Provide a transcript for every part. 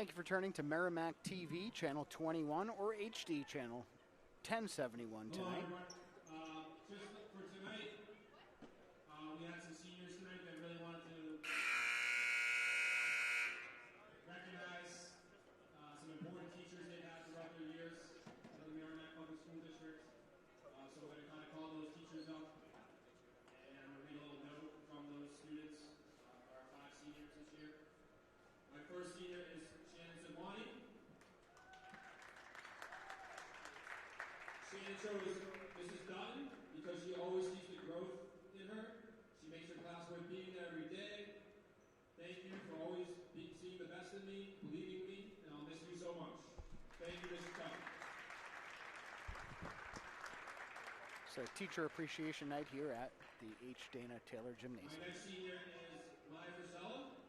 Thank you for turning to Merrimack TV, Channel 21, or HD Channel 1071 tonight. Just for tonight, we had some seniors tonight that really wanted to recognize some important teachers they had throughout their years in the Merrimack Public School District. So we're going to kind of call those teachers up, and I'm going to read a little note from those students, our 5 seniors this year. My first senior is Shannon Zagwani. Shannon chose Mrs. Dutton because she always sees the growth in her. She makes her class worth being there every day. Thank you for always seeing the best in me, believing me, and I'll miss you so much. Thank you, Mrs. Dutton. It's a teacher appreciation night here at the H. Dana Taylor Gymnasium. My next senior is Maya Frisella.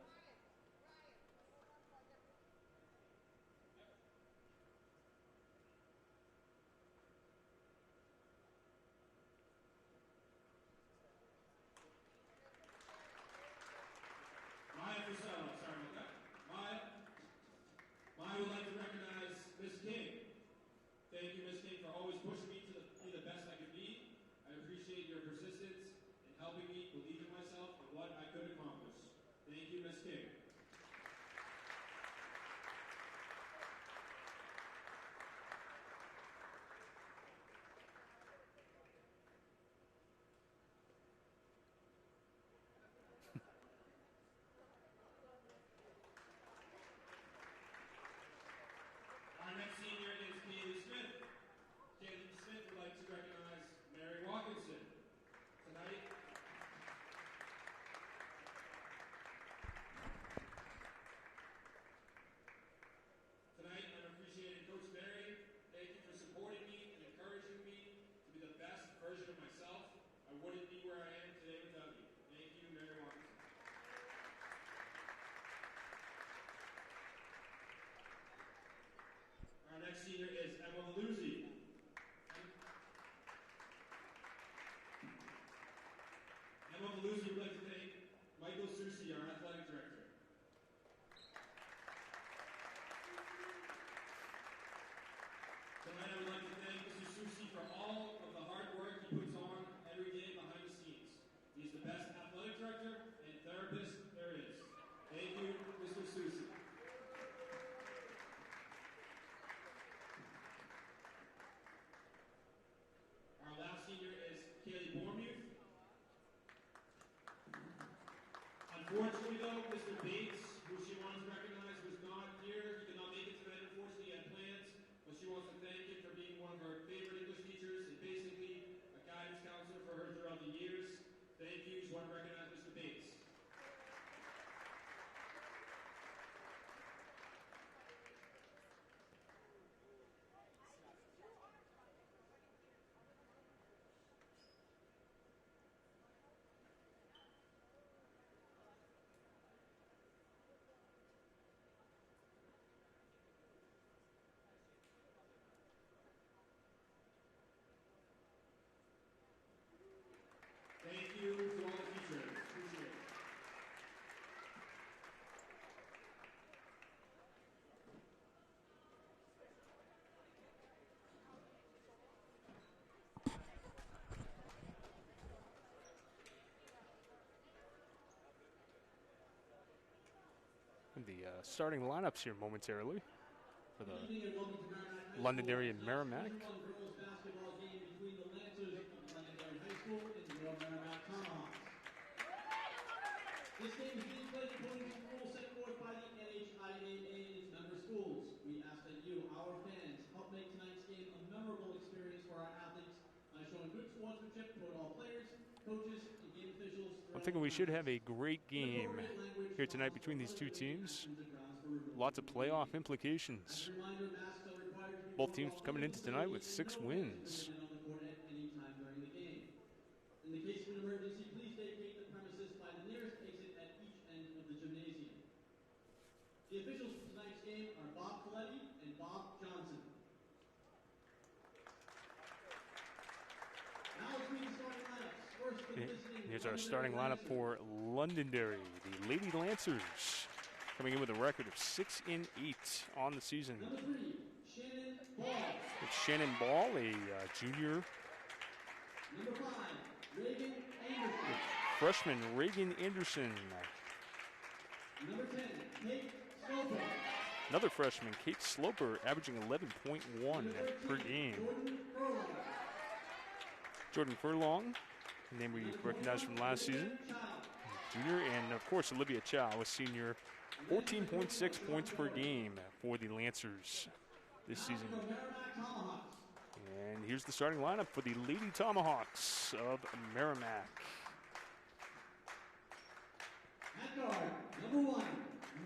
Maya Frisella, sorry about that. Maya would like to recognize Miss King. Thank you, Miss King, for always pushing me to be the best I could be. I appreciate your persistence in helping me believe in myself and what I could accomplish. Thank you, Miss King. Our next senior is Kaylee Smith. Kaylee Smith would like to recognize Mary Watkinson. Tonight, I'm appreciating Coach Mary. Thank you for supporting me and encouraging me to be the best version of myself. I wouldn't be where I am today without you. Thank you, Mary Watkinson. Our next senior is Emma Luzzi. Emma Luzzi would like to thank Michael Susi, our athletic director. Tonight I would like to thank Mr. Susi for all of the hard work he puts on every day behind the scenes. He's the best athletic director and therapist there is. Thank you, Mr. Susi. Our last senior is Kaylee Bormuth. Unfortunately, though, Mr. Bates, who she wants to recognize, was not here. He did not make it tonight. Unfortunately, he had plans, but she wants to thank him for being one of her favorite English teachers and basically a guidance counselor for her throughout the years. Thank you. Just want to recognize Mr. Bates. Thank you to all the teachers. Appreciate it. And the starting lineups here momentarily for the Londonderry and Merrimack. This game is being played according to rules set forth by the NHIAA and its member schools. We ask that you, our fans, help make tonight's game a memorable experience for our athletes by showing good sportsmanship toward all players, coaches, and game officials. I'm thinking we should have a great game here tonight between these two teams. Lots of playoff implications. Both teams coming into tonight with 6 wins. In the case of an emergency, please vacate the premises by the nearest exit at each end of the gymnasium. The officials for tonight's game are Bob Coletti and Bob Johnson. Now let's read the starting lineups. First, Here's our starting lineup for Londonderry, the Lady Lancers coming in with a record of 6-8 on the season. Number 3, Shannon Ball. It's Shannon Ball, a junior. Number 5, Reagan Anderson. Freshman Reagan Anderson. Number 10, Kate Slopper. Another freshman, Kate Slopper, averaging 11.1 per game. Jordan Furlong, a name we recognize from last season, junior, and of course Olivia Chow, a senior, 14.6 points per game for the Lancers this season. And here's the starting lineup for the Lady Tomahawks of Merrimack. At guard, number 1,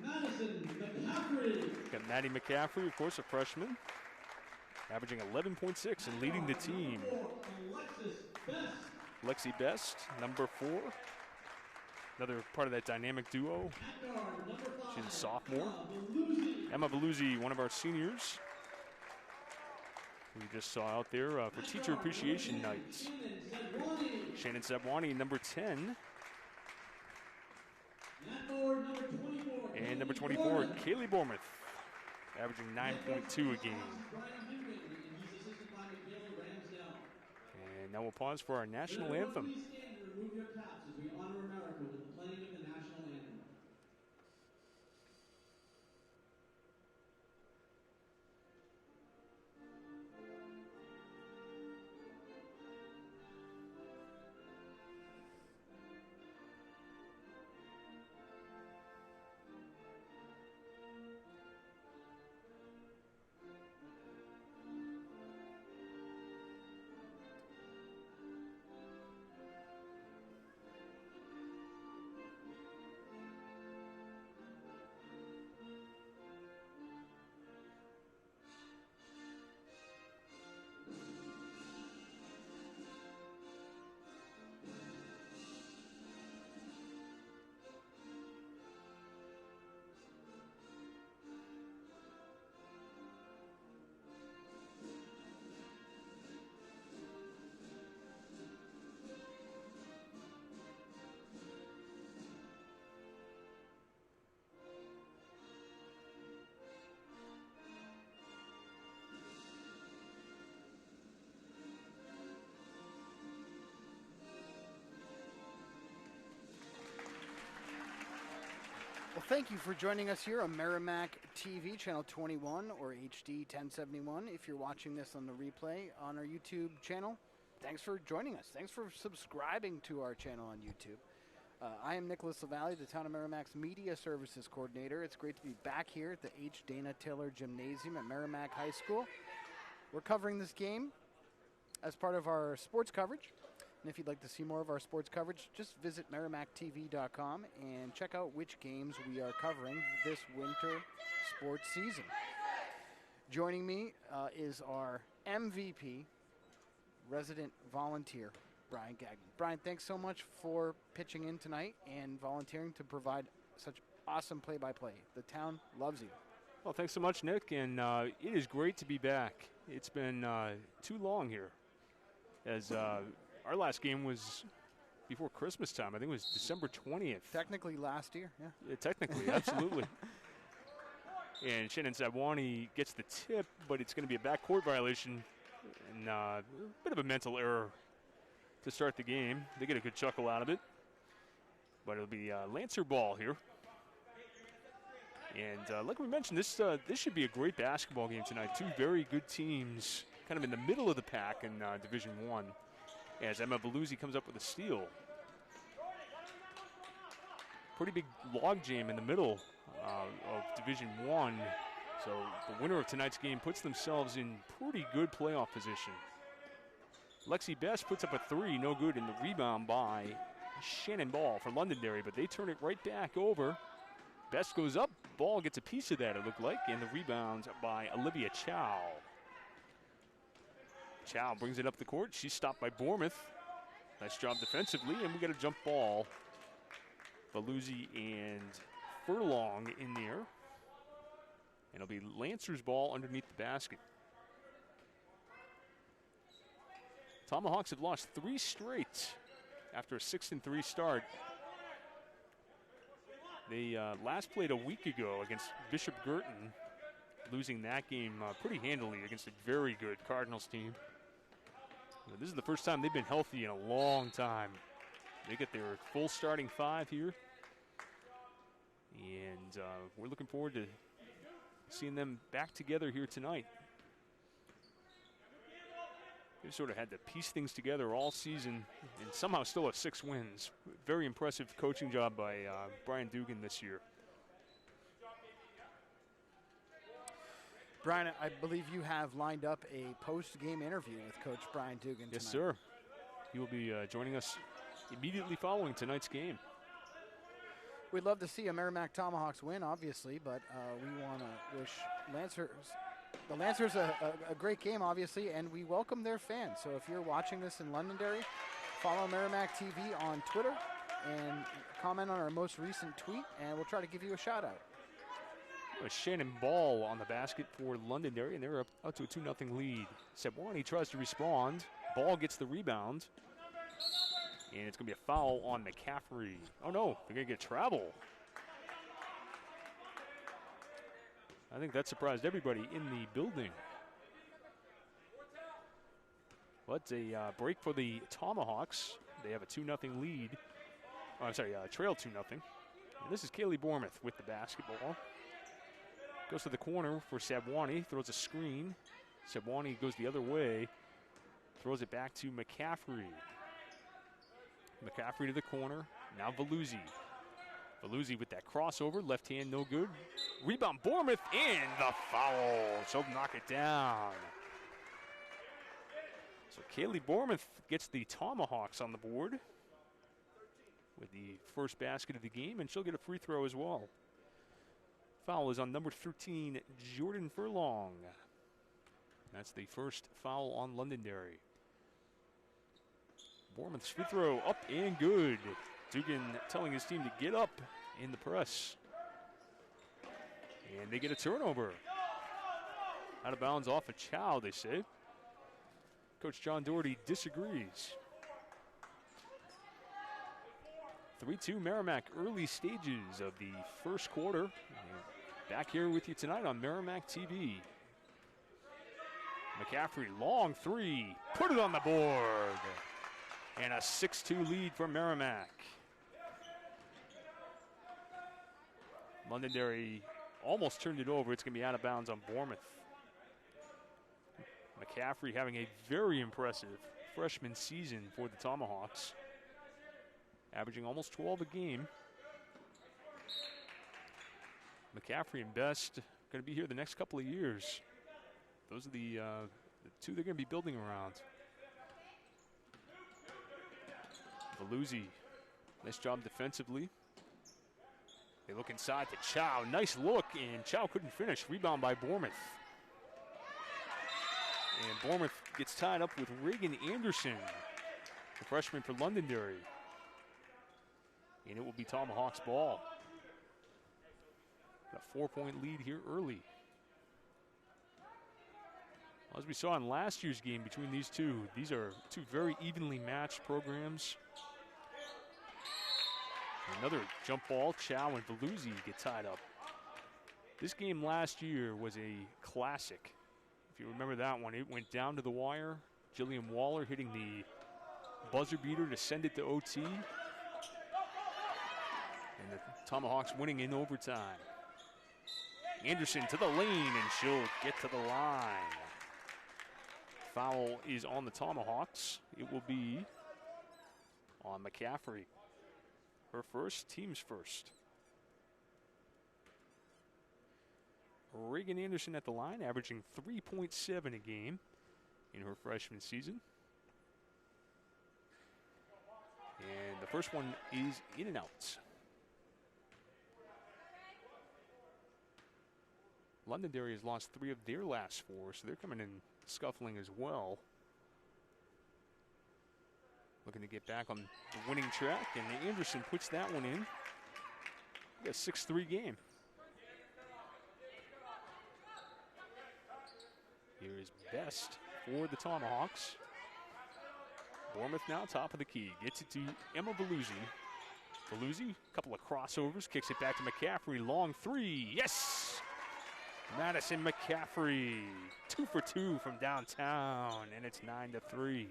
Madison McCaffrey. Got Maddie McCaffrey, of course, a freshman, averaging 11.6 and leading the team. Lexi Best, number 4. Another part of that dynamic duo. She's a sophomore. Emma Veluzzi, one of our seniors, who we just saw out there for Teacher Appreciation Night. Shannon Sabwani, number 10. And number 24, Kaylee Bournemouth, averaging 9.2 a game. And now we'll pause for our national anthem. Remove your caps as we honor America with the playing of the national anthem. Well, thank you for joining us here on Merrimack TV, channel 21 or HD 1071. If you're watching this on the replay on our YouTube channel, thanks for joining us. Thanks for subscribing to our channel on YouTube. I am Nicholas LaValle, the Town of Merrimack's Media Services Coordinator. It's great to be back here at the H. Dana Taylor Gymnasium at Merrimack High School. We're covering this game as part of our sports coverage. And if you'd like to see more of our sports coverage, just visit merrimacktv.com and check out which games we are covering this winter sports season. Joining me is our MVP, resident volunteer, Brian Gagnon. Brian, thanks so much for pitching in tonight and volunteering to provide such awesome play-by-play. The town loves you. Well, thanks so much, Nick, and it is great to be back. It's been too long here, as our last game was before Christmas time. I think it was December 20th. Technically last year, yeah. Yeah, technically, absolutely. And Shannon Sabwani gets the tip, but it's going to be a backcourt violation and a bit of a mental error to start the game. They get a good chuckle out of it, but it'll be Lancer ball here. And like we mentioned, this should be a great basketball game tonight. Two very good teams, kind of in the middle of the pack in Division I. As Emma Veluzzi comes up with a steal. Pretty big log jam in the middle of Division I. So the winner of tonight's game puts themselves in pretty good playoff position. Lexi Best puts up a 3, no good, and the rebound by Shannon Ball for Londonderry, but they turn it right back over. Best goes up, Ball gets a piece of that, it looked like, and the rebound by Olivia Chow. Chow brings it up the court. She's stopped by Bournemouth. Nice job defensively, and we got a jump ball. Veluzzi and Furlong in there. And it'll be Lancer's ball underneath the basket. Tomahawks have lost 3 straight after a 6-3 start. They last played a week ago against Bishop Girton, losing that game pretty handily against a very good Cardinals team. This is the first time they've been healthy in a long time. They get their full starting 5 here. And we're looking forward to seeing them back together here tonight. They've sort of had to piece things together all season and somehow still have 6 wins. Very impressive coaching job by Brian Dugan this year. Brian, I believe you have lined up a post-game interview with Coach Brian Dugan tonight. Yes, sir. He will be joining us immediately following tonight's game. We'd love to see a Merrimack Tomahawks win, obviously, but we want to wish the Lancers a great game, obviously, and we welcome their fans. So if you're watching this in Londonderry, follow Merrimack TV on Twitter and comment on our most recent tweet, and we'll try to give you a shout-out. Shannon Ball on the basket for Londonderry, and they're up to a 2-0 lead. Sebwani tries to respond. Ball gets the rebound. And it's going to be a foul on McCaffrey. Oh, no, they're going to get travel. I think that surprised everybody in the building. But a break for the Tomahawks. They have a 2-0 lead. Oh, I'm sorry, trail 2-0. And this is Kaylee Bournemouth with the basketball. Goes to the corner for Sebwani, throws a screen. Sebwani goes the other way, throws it back to McCaffrey. McCaffrey to the corner, now Veluzzi. Veluzzi with that crossover, left hand no good. Rebound, Bournemouth, and the foul. She'll knock it down. So Kaylee Bournemouth gets the Tomahawks on the board with the first basket of the game, and she'll get a free throw as well. Foul is on number 13, Jordan Furlong. That's the first foul on Londonderry. Bournemouth's free throw up and good. Dugan telling his team to get up in the press. And they get a turnover. Out of bounds off of Chow, they say. Coach John Doherty disagrees. 3-2 Merrimack, early stages of the first quarter. Back here with you tonight on Merrimack TV. McCaffrey, long 3, put it on the board. And a 6-2 lead for Merrimack. Londonderry almost turned it over. It's going to be out of bounds on Bournemouth. McCaffrey having a very impressive freshman season for the Tomahawks. Averaging almost 12 a game. McCaffrey and Best going to be here the next couple of years. Those are the two they're going to be building around. Veluzzi, nice job defensively. They look inside to Chow. Nice look, and Chow couldn't finish. Rebound by Bournemouth. And Bournemouth gets tied up with Reagan Anderson, the freshman for Londonderry. And it will be Tomahawks ball. Got a 4-point lead here early. As we saw in last year's game between these two, these are two very evenly matched programs. Another jump ball. Chow and Veluzzi get tied up. This game last year was a classic. If you remember that one, it went down to the wire. Jillian Waller hitting the buzzer beater to send it to OT. And the Tomahawks winning in overtime. Anderson to the lane, and she'll get to the line. Foul is on the Tomahawks. It will be on McCaffrey. Her first, team's first. Reagan Anderson at the line, averaging 3.7 a game in her freshman season. And the first one is in and out. Londonderry has lost 3 of their last 4, so they're coming in scuffling as well. Looking to get back on the winning track, and Anderson puts that one in. We got a 6-3 game. Here is Best for the Tomahawks. Bournemouth now top of the key. Gets it to Emma Veluzzi. Veluzzi, a couple of crossovers, kicks it back to McCaffrey. Long three. Yes! Madison McCaffrey, 2 for 2 from downtown, and it's 9-3.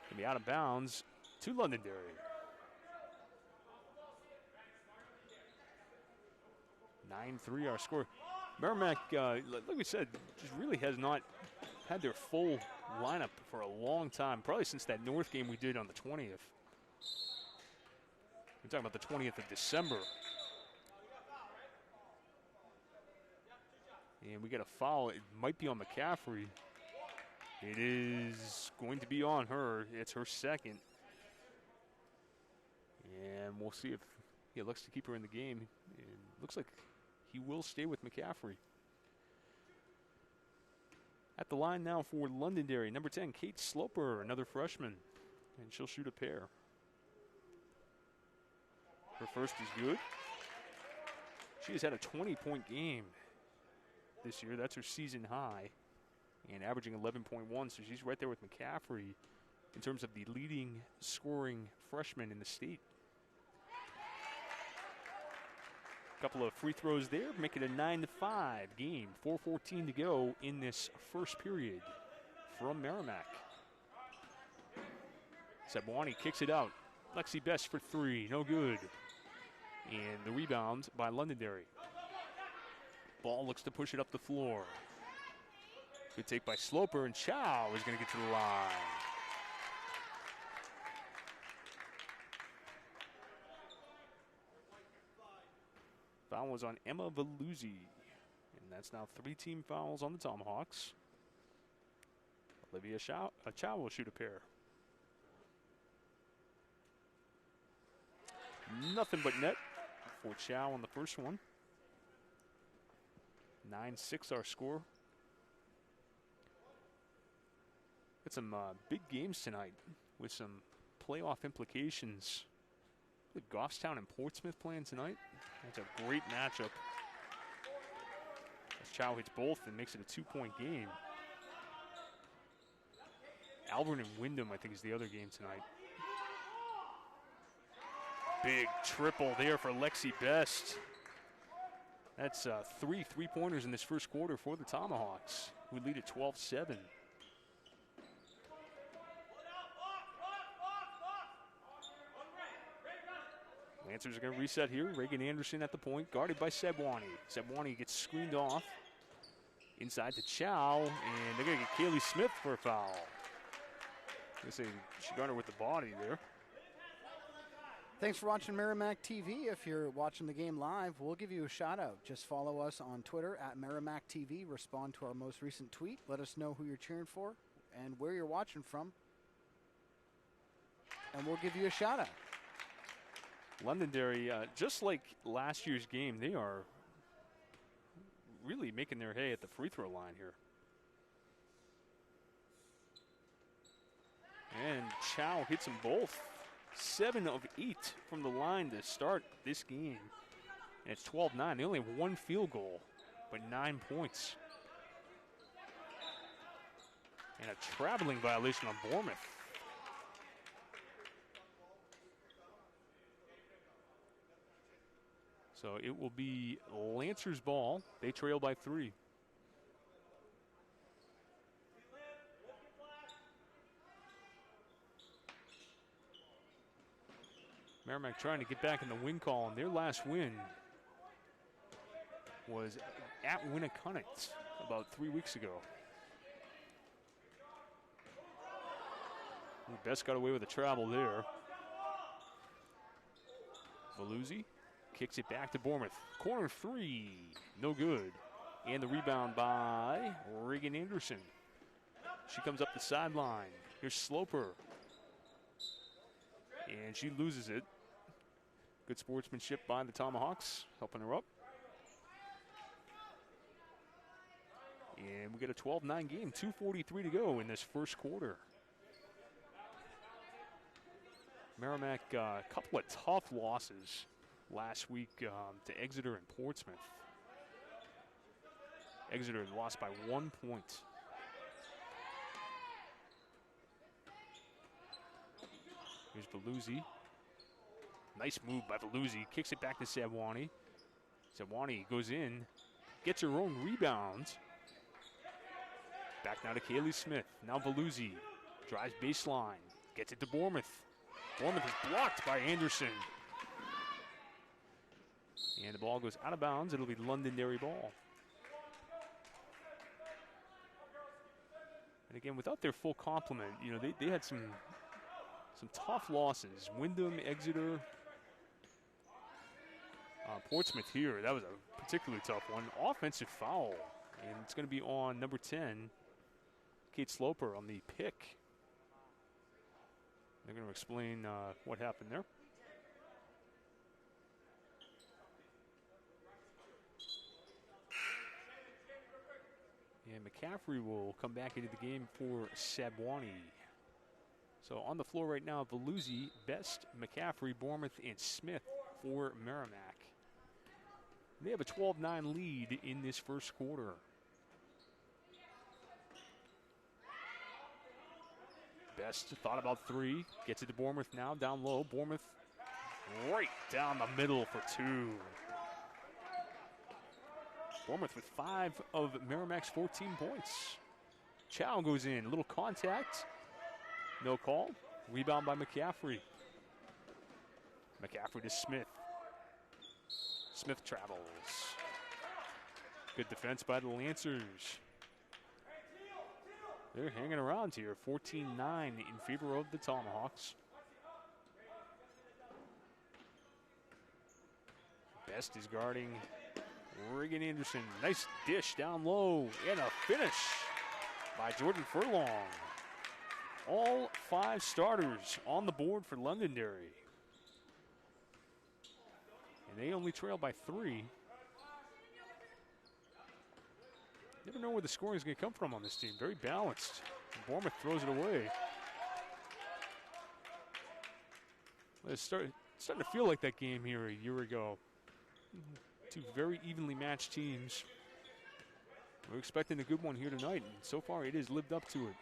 Gonna be out of bounds to Londonderry. (9-3) our score. Merrimack, like we said, just really has not had their full lineup for a long time, probably since that North game we did on the 20th. We're talking about the 20th of December. And we got a foul. It might be on McCaffrey. It is going to be on her. It's her second. And we'll see if he looks to keep her in the game. It looks like he will stay with McCaffrey. At the line now for Londonderry, number 10, Kate Slopper, another freshman. And she'll shoot a pair. Her first is good. She has had a 20-point game this year. That's her season high. And averaging 11.1, so she's right there with McCaffrey in terms of the leading scoring freshman in the state. Couple of free throws there, make it a 9-5 game. 4:14 to go in this first period from Merrimack. Sebwani kicks it out. Lexi Best for three, no good. And the rebound by Londonderry. Ball looks to push it up the floor. Good take by Slopper, and Chow is going to get to the line. Foul was on Emma Veluzzi, and that's now 3 team fouls on the Tomahawks. Olivia Chow will shoot a pair. Nothing but net for Chow on the first one. 9-6 our score. Got some big games tonight with some playoff implications. With Goffstown and Portsmouth playing tonight. That's a great matchup. As Chow hits both and makes it a 2-point game. Alvern and Wyndham, I think, is the other game tonight. Big triple there for Lexi Best. That's 3 3-pointers in this first quarter for the Tomahawks, who lead at 12-7. Lancers are going to reset here. Reagan Anderson at the point, guarded by Sebwani. Sebwani gets screened off. Inside to Chow, and they're going to get Kaylee Smith for a foul. I say she got her with the body there. Thanks for watching Merrimack TV. If you're watching the game live, we'll give you a shout out. Just follow us on Twitter at Merrimack TV. Respond to our most recent tweet. Let us know who you're cheering for and where you're watching from. And we'll give you a shout out. Londonderry, just like last year's game, they are really making their hay at the free throw line here. And Chow hits them both. 7 of 8 from the line to start this game. And it's 12-9. They only have 1 field goal, but 9 points. And a traveling violation on Bournemouth. So it will be Lancers ball. They trail by 3. Merrimack trying to get back in the win column. Their last win was at Winnicott about 3 weeks ago. Best got away with a travel there. Veluzzi kicks it back to Bournemouth. Corner 3, no good. And the rebound by Reagan Anderson. She comes up the sideline. Here's Slopper. And she loses it. Good sportsmanship by the Tomahawks, helping her up. And we get a 12-9 game, 2:43 to go in this first quarter. Merrimack, a couple of tough losses last week to Exeter and Portsmouth. Exeter lost by 1 point. Here's Veluzzi. Nice move by Veluzzi. Kicks it back to Savwani. Savwani goes in, gets her own rebound. Back now to Kaylee Smith. Now Veluzzi drives baseline, gets it to Bournemouth. Bournemouth is blocked by Anderson. And the ball goes out of bounds. It'll be Londonderry ball. And again, without their full complement, you know, they had some tough losses. Wyndham, Exeter, Portsmouth here. That was a particularly tough one. Offensive foul. And it's going to be on number 10, Kate Slopper, on the pick. They're going to explain what happened there. And McCaffrey will come back into the game for Savwani. So on the floor right now, Veluzzi, Best, McCaffrey, Bournemouth, and Smith for Merrimack. They have a 12-9 lead in this first quarter. Best thought about three, gets it to Bournemouth now, down low. Bournemouth right down the middle for two. Bournemouth with 5 of Merrimack's 14 points. Chow goes in, a little contact, no call. Rebound by McCaffrey. McCaffrey to Smith. Smith travels. Good defense by the Lancers. They're hanging around here, 14-9 in favor of the Tomahawks. Best is guarding Reagan Anderson. Nice dish down low, and a finish by Jordan Furlong. All 5 starters on the board for Londonderry. And they only trail by 3. Never know where the scoring is going to come from on this team. Very balanced. And Bournemouth throws it away. It's starting to feel like that game here a year ago. 2 very evenly matched teams. We're expecting a good one here tonight, and so far it has lived up to it.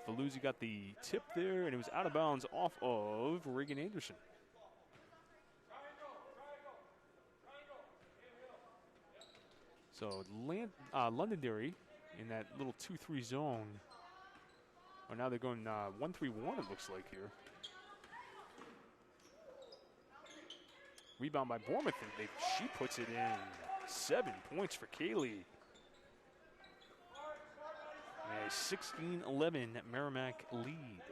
Veluzzi got the tip there, and it was out of bounds off of Reagan Anderson. So Londonderry in that little 2-3 zone. Oh, now they're going 1-3-1, it looks like here. Rebound by Bournemouth, and she puts it in. 7 points for Kaylee. A 16-11 Merrimack lead.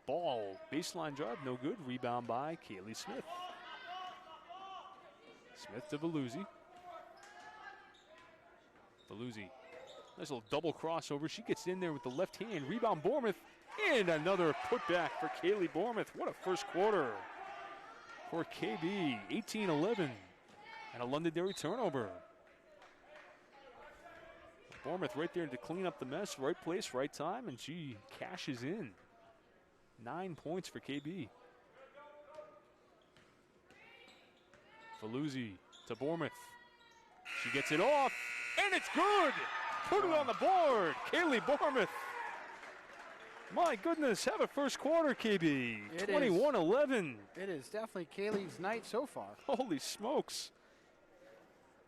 Ball, baseline drive, no good. Rebound by Kaylee Smith. Smith to Veluzzi. Veluzzi, nice little double crossover. She gets in there with the left hand. Rebound Bournemouth, and another putback for Kaylee Bournemouth. What a first quarter for KB. 18-11. And a Londonderry turnover. Bournemouth right there to clean up the mess. Right place, right time, and she cashes in. 9 points for KB. Veluzzi to Bournemouth. She gets it off, and it's good! Put it on the board, Kaylee Bournemouth. My goodness, have a first quarter, KB. 21-11. It is definitely Kaylee's night so far. Holy smokes.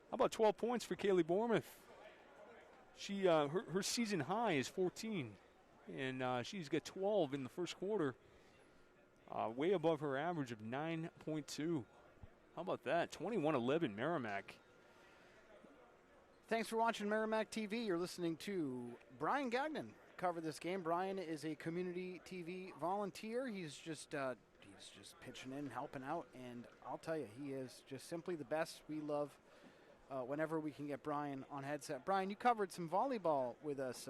How about 12 points for Kaylee Bournemouth? She her season high is 14, and she's got 12 in the first quarter, way above her average of 9.2. How about that? 21-11 Merrimack. Thanks for watching Merrimack TV. You're listening to Brian Gagnon cover this game. Brian is a community TV volunteer. He's just pitching in, helping out, and I'll tell you, he is just simply the best. We love whenever we can get Brian on headset. Brian, you covered some volleyball with us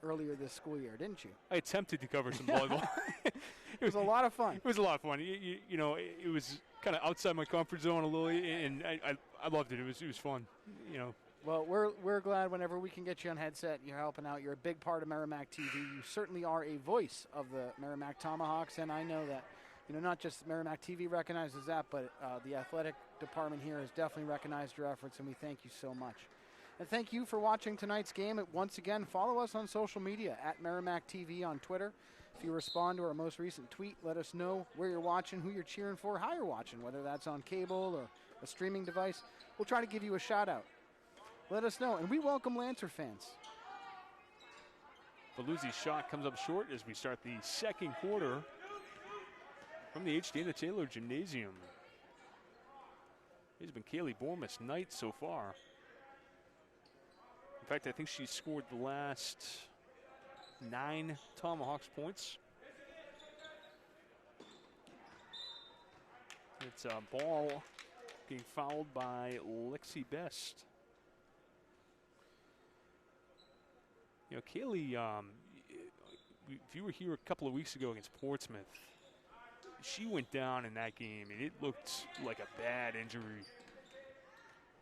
earlier this school year, didn't you? I attempted to cover some volleyball. It was a lot of fun. It was a lot of fun. You know, it was kind of outside my comfort zone a little, and I loved it. It was fun. You know. Well, we're glad whenever we can get you on headset. You're helping out. You're a big part of Merrimack TV. You certainly are a voice of the Merrimack Tomahawks, and I know that you know, not just Merrimack TV recognizes that, but the athletic department here has definitely recognized your efforts, and we thank you so much. And thank you for watching tonight's game. Once again, follow us on social media at Merrimack TV on Twitter. If you respond to our most recent tweet, let us know where you're watching, who you're cheering for, how you're watching, whether that's on cable or a streaming device. We'll try to give you a shout out. Let us know, and we welcome Lancer fans. Veluzzi's shot comes up short as we start the second quarter from the H. Dana Taylor Gymnasium. It's been Kaylee Bormus' night so far. In fact, I think she scored the last 9 Tomahawks points. It's a ball being fouled by Lexi Best. You know, Kaylee, if you were here a couple of weeks ago against Portsmouth, she went down in that game, and it looked like a bad injury.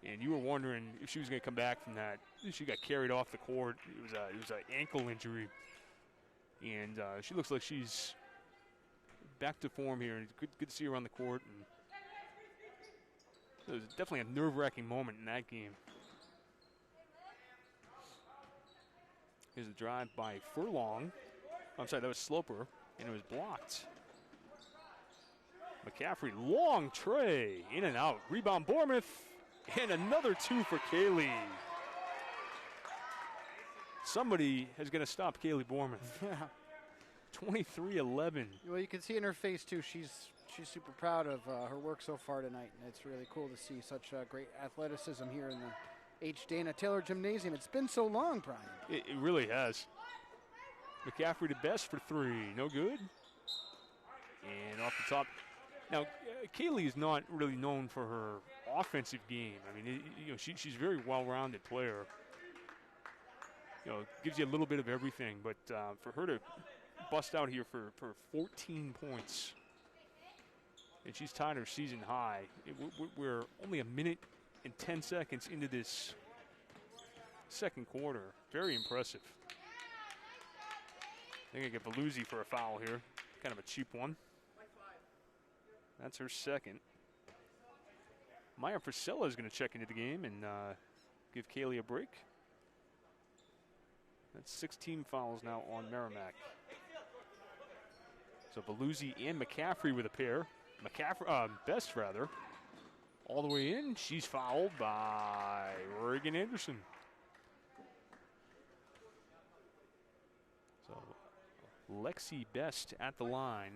And you were wondering if she was going to come back from that. She got carried off the court. It was an ankle injury, and she looks like she's back to form here. It's good to see her on the court. And it was definitely a nerve-wracking moment in that game. Here's a drive by Furlong. I'm sorry, that was Slopper, and it was blocked. McCaffrey, long tray, in and out. Rebound, Bournemouth, and another 2 for Kaylee. Somebody is going to stop Kaylee Bournemouth. Yeah. 23-11. Well, you can see in her face, too, she's super proud of her work so far tonight, and it's really cool to see such great athleticism here in the H. Dana Taylor Gymnasium. It's been so long, Brian. It really has. McCaffrey to Best for 3. No good. And off the top. Now, Kaylee is not really known for her offensive game. I mean, she's a very well-rounded player. You know, gives you a little bit of everything. But for her to bust out here for 14 points, and she's tied her season high. We're only a minute and 10 seconds into this second quarter. Very impressive. I think I get Veluzzi for a foul here. Kind of a cheap one. That's her second. Maya Priscilla is going to check into the game and give Kaylee a break. That's 16 fouls now on Merrimack. So Veluzzi and McCaffrey with a pair. Best rather. All the way in, she's fouled by Reagan Anderson. So Lexi Best at the line,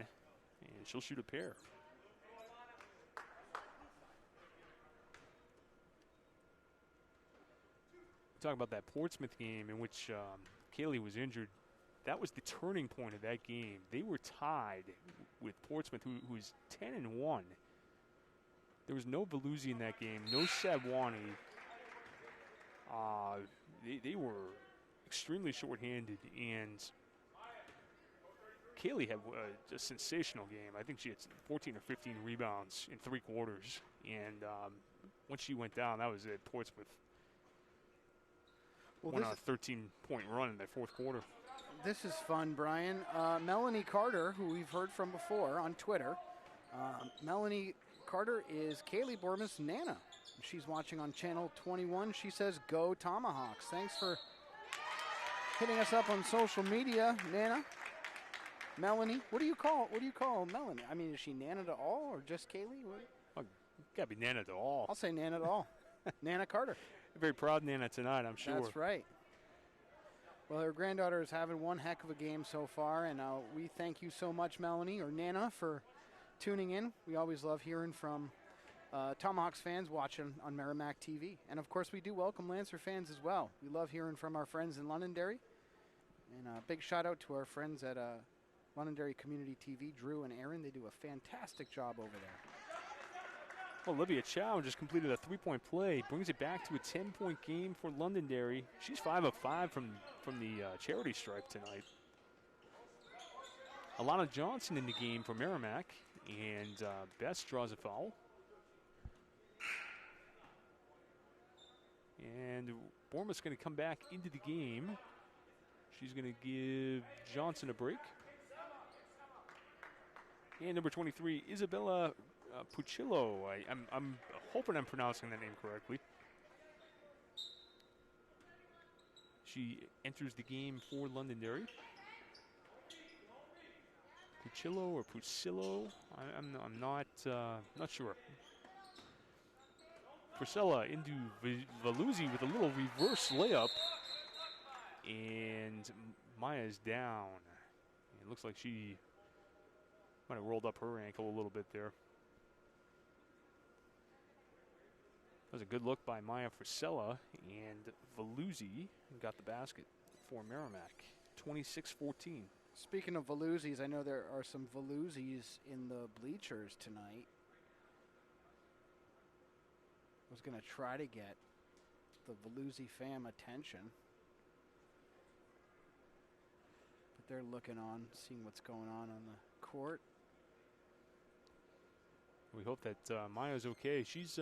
and she'll shoot a pair. Talk about that Portsmouth game in which Kaylee was injured. That was the turning point of that game. They were tied with Portsmouth, who's 10-1. There was no Veluzzi in that game, no Sabwani. They were extremely shorthanded, and Kaylee had a sensational game. I think she had 14 or 15 rebounds in 3 quarters, and once she went down, that was it. Portsmouth went on a 13-point run in that fourth quarter. This is fun, Brian. Melanie Carter, who we've heard from before on Twitter. Melanie Carter is Kaylee Bournemouth's Nana. She's watching on channel 21. She says, "Go Tomahawks." Thanks for hitting us up on social media, Nana. Melanie, what do you call Melanie? I mean, is she Nana to all or just Kaylee? Oh, gotta be Nana to all. I'll say Nana to all. Nana Carter. Very proud Nana tonight, I'm sure. That's right. Well, her granddaughter is having one heck of a game so far, and we thank you so much, Melanie, or Nana, for tuning in. We always love hearing from Tomahawks fans watching on Merrimack TV. And, of course, we do welcome Lancer fans as well. We love hearing from our friends in Londonderry. And a big shout-out to our friends at Londonderry Community TV, Drew and Aaron. They do a fantastic job over there. Olivia Chow just completed a 3-point play, brings it back to a 10-point game for Londonderry. She's 5 of 5 from the charity stripe tonight. Alana Johnson in the game for Merrimack, and Best draws a foul. And Bournemouth's going to come back into the game. She's going to give Johnson a break. And number 23, Isabella Puccillo. I'm hoping I'm pronouncing that name correctly. She enters the game for Londonderry. Puccillo or Puccillo? I'm not sure. Priscilla into Valuzzi with a little reverse layup. And Maya's down. It looks like she might have rolled up her ankle a little bit there. That was a good look by Maya Frisella, and Valuzzi got the basket for Merrimack, 26-14. Speaking of Valuzzis, I know there are some Valuzzis in the bleachers tonight. I was going to try to get the Valuzzi fam attention. But they're looking on, seeing what's going on the court. We hope that Maya's okay. She's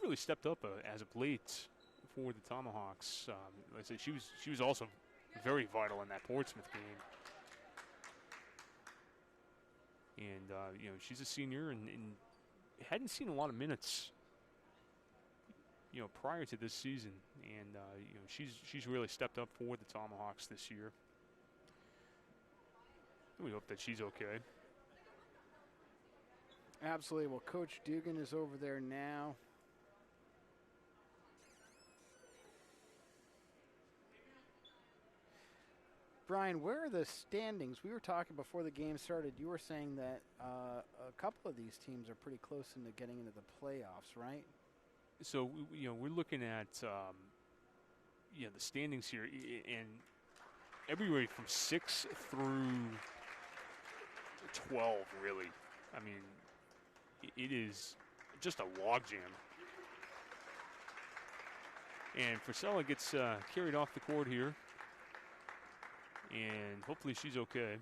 really stepped up as of late for the Tomahawks. Like I said, she was also very vital in that Portsmouth game. And she's a senior and hadn't seen a lot of minutes, prior to this season. And she's really stepped up for the Tomahawks this year. We hope that she's okay. Absolutely. Well, Coach Dugan is over there now. Brian, where are the standings? We were talking before the game started. You were saying that a couple of these teams are pretty close into getting into the playoffs, right? So, we're looking at the standings here, and everywhere from 6 through 12, really. I mean, it is just a logjam. And Frisella gets carried off the court here. And hopefully she's okay.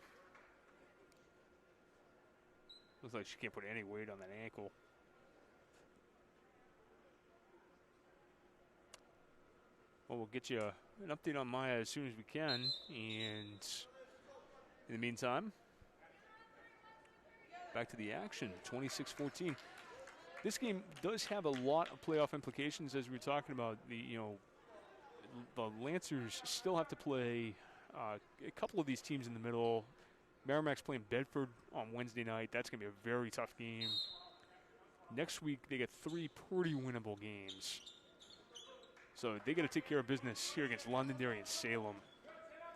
Looks like she can't put any weight on that ankle. Well, we'll get you an update on Maya as soon as we can. And in the meantime, back to the action, 26-14. This game does have a lot of playoff implications, as we were talking about. The Lancers still have to play a couple of these teams in the middle. Merrimack's playing Bedford on Wednesday night. That's going to be a very tough game. Next week, they get 3 pretty winnable games. So they got to take care of business here against Londonderry and Salem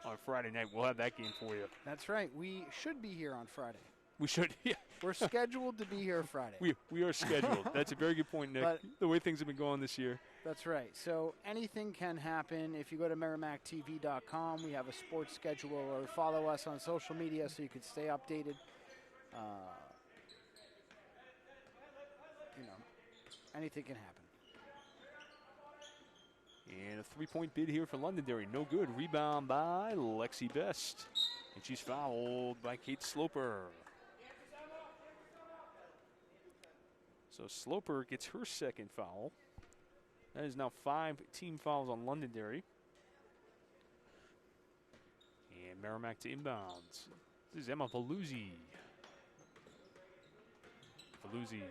on Friday night. We'll have that game for you. That's right. We should be here on Friday. We should, yeah. We're scheduled to be here Friday. We are scheduled. That's a very good point, Nick. But the way things have been going this year. That's right. So anything can happen. If you go to merrimack.tv.com, we have a sports schedule, or follow us on social media so you can stay updated. Anything can happen. And a 3-point bid here for Londonderry. No good. Rebound by Lexi Best. And she's fouled by Kate Slopper. So Slopper gets her second foul. That is now 5 team fouls on Londonderry. And Merrimack to inbounds. This is Emma Valuzzi. Valuzzi.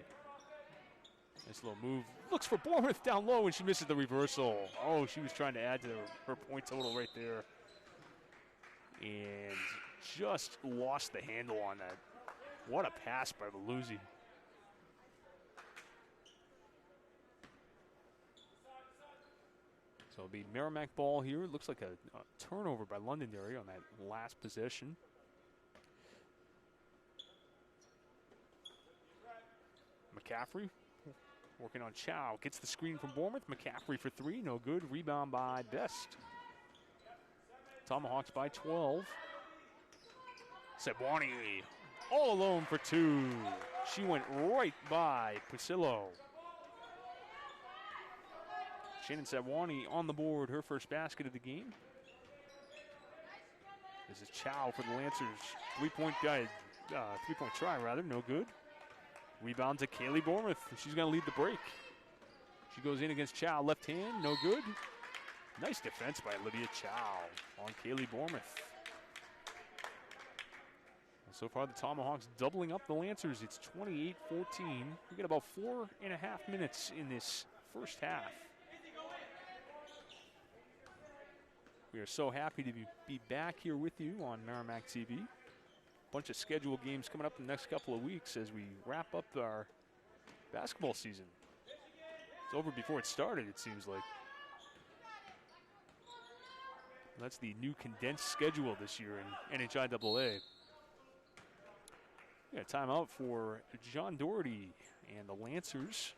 Nice little move. Looks for Bournemouth down low, and she misses the reversal. Oh, she was trying to add to her point total right there. And just lost the handle on that. What a pass by Valuzzi. So it'll be Merrimack ball here. It looks like a turnover by Londonderry on that last possession. McCaffrey working on Chow. Gets the screen from Bournemouth. McCaffrey for 3. No good. Rebound by Best. Tomahawks by 12. Sebwani all alone for 2. She went right by Priscillo. Shannon Sebwani on the board, her first basket of the game. This is Chow for the Lancers. Three-point try, no good. Rebound to Kaylee Bournemouth. She's going to lead the break. She goes in against Chow, left hand, no good. Nice defense by Olivia Chow on Kaylee Bournemouth. So far, the Tomahawks doubling up the Lancers. It's 28-14. We got about 4.5 minutes in this first half. We are so happy to be back here with you on Merrimack TV. Bunch of scheduled games coming up in the next couple of weeks as we wrap up our basketball season. It's over before it started, it seems like. That's the new condensed schedule this year in NHIAA. We got a timeout for John Doherty and the Lancers.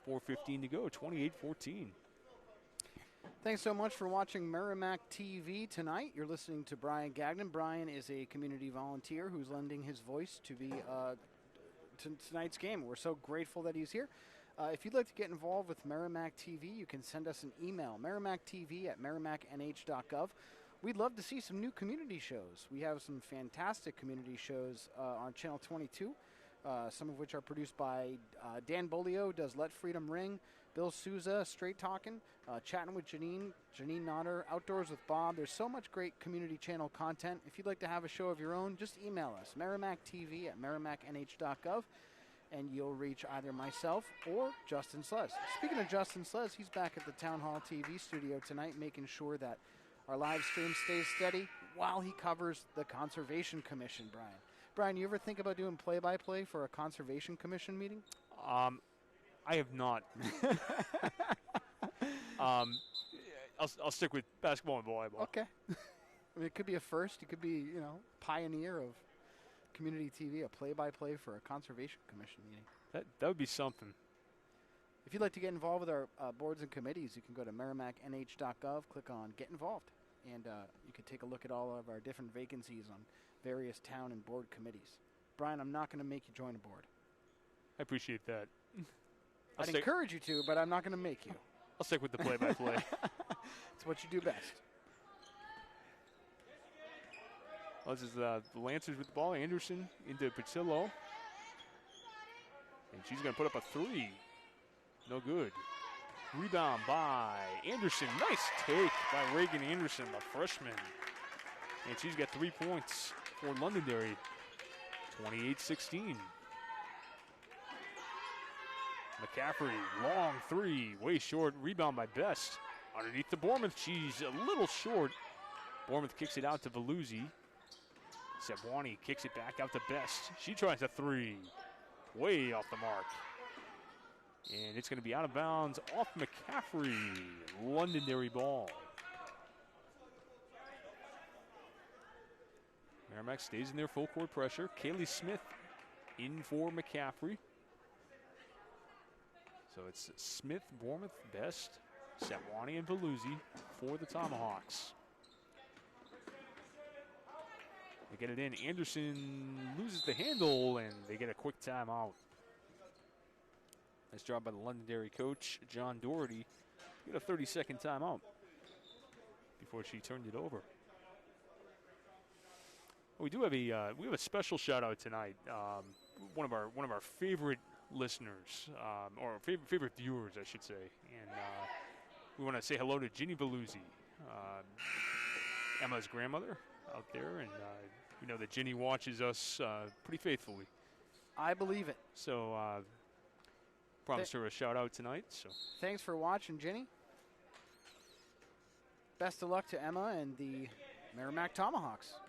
4:15 to go, 28-14. Thanks so much for watching Merrimack TV tonight. You're listening to Brian Gagnon. Brian is a community volunteer who's lending his voice to be to tonight's game. We're so grateful that he's here. If you'd like to get involved with Merrimack TV, you can send us an email, merrimackTV@merrimacknh.gov. We'd love to see some new community shows. We have some fantastic community shows on Channel 22, some of which are produced by Dan Bolio, does Let Freedom Ring, Bill Souza, Straight Talkin', Chatting with Janine Nodder, Outdoors with Bob. There's so much great community channel content. If you'd like to have a show of your own, just email us, merrimackTV@merrimacknh.gov. And you'll reach either myself or Justin Sles. Speaking of Justin Sles, he's back at the Town Hall TV studio tonight, making sure that our live stream stays steady while he covers the Conservation Commission, Brian. Brian, you ever think about doing play-by-play for a Conservation Commission meeting? I have not. I'll stick with basketball and volleyball. Okay. I mean, it could be a first. You could be, pioneer of community TV, a play-by-play for a Conservation Commission meeting. That would be something. If you'd like to get involved with our boards and committees, you can go to merrimacknh.gov, click on Get Involved, and you can take a look at all of our different vacancies on various town and board committees. Brian, I'm not going to make you join a board. I appreciate that. I'd encourage you to, but I'm not going to make you. I'll stick with the play-by-play. It's what you do best. Well, this is the Lancers with the ball. Anderson into Patillo. And she's going to put up a three. No good. Rebound by Anderson. Nice take by Reagan Anderson, the freshman. And she's got 3 points for Londonderry. 28-16. McCaffrey, long three, way short. Rebound by Best. Underneath the Bournemouth, she's a little short. Bournemouth kicks it out to Veluzzi. Sebwani kicks it back out to Best. She tries a three. Way off the mark. And it's going to be out of bounds off McCaffrey. Londonderry ball. Merrimack stays in their full court pressure. Kaylee Smith in for McCaffrey. So it's Smith, Bournemouth, Best, Sebwani, and Veluzzi for the Tomahawks. They get it in. Anderson loses the handle, and they get a quick timeout. Nice job by the Londonderry coach, John Doherty. Get a 30-second timeout before she turned it over. We do have a special shout out tonight. One of our favorite listeners, or favorite viewers, I should say, and we want to say hello to Ginny Veluzzi, Emma's grandmother out there, and we know that Ginny watches us pretty faithfully. I believe it. So promised her a shout out tonight. So thanks for watching, Ginny. Best of luck to Emma and the Merrimack Tomahawks.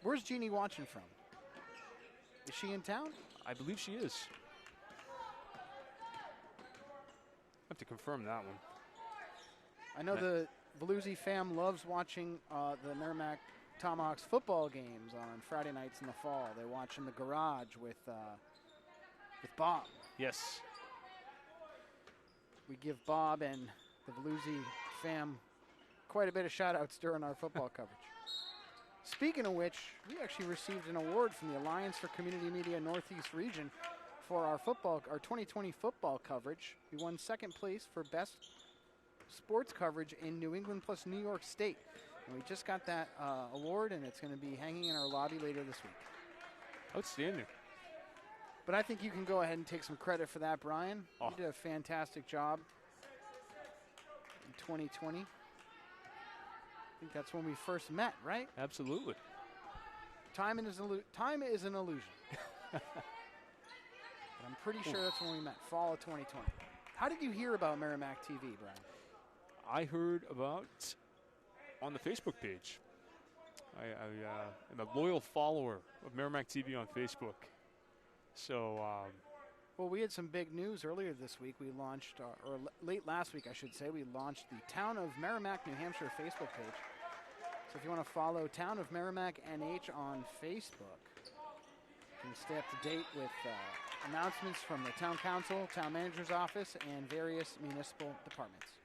Where's Jeannie watching from? Is she in town? I believe she is. I have to confirm that one. I know the Veluzzi fam loves watching the Merrimack Tomahawks football games on Friday nights in the fall. They watch in the garage with Bob. Yes. We give Bob and the Veluzzi fam quite a bit of shout-outs during our football coverage. Speaking of which, we actually received an award from the Alliance for Community Media Northeast Region for our 2020 football coverage. We won second place for best sports coverage in New England plus New York State. And we just got that award, and it's going to be hanging in our lobby later this week. Outstanding. But I think you can go ahead and take some credit for that, Brian. Oh. You did a fantastic job in 2020. I think that's when we first met, right? Absolutely. Time is an illusion. But I'm pretty sure that's when we met, fall of 2020. How did you hear about Merrimack TV, Brian? I heard about on the Facebook page. I am a loyal follower of Merrimack TV on Facebook. So, well, we had some big news earlier this week. We launched, late last week, I should say, we launched the Town of Merrimack, New Hampshire Facebook page. So if you want to follow Town of Merrimack NH on Facebook, you can stay up to date with announcements from the Town Council, Town Manager's Office, and various municipal departments.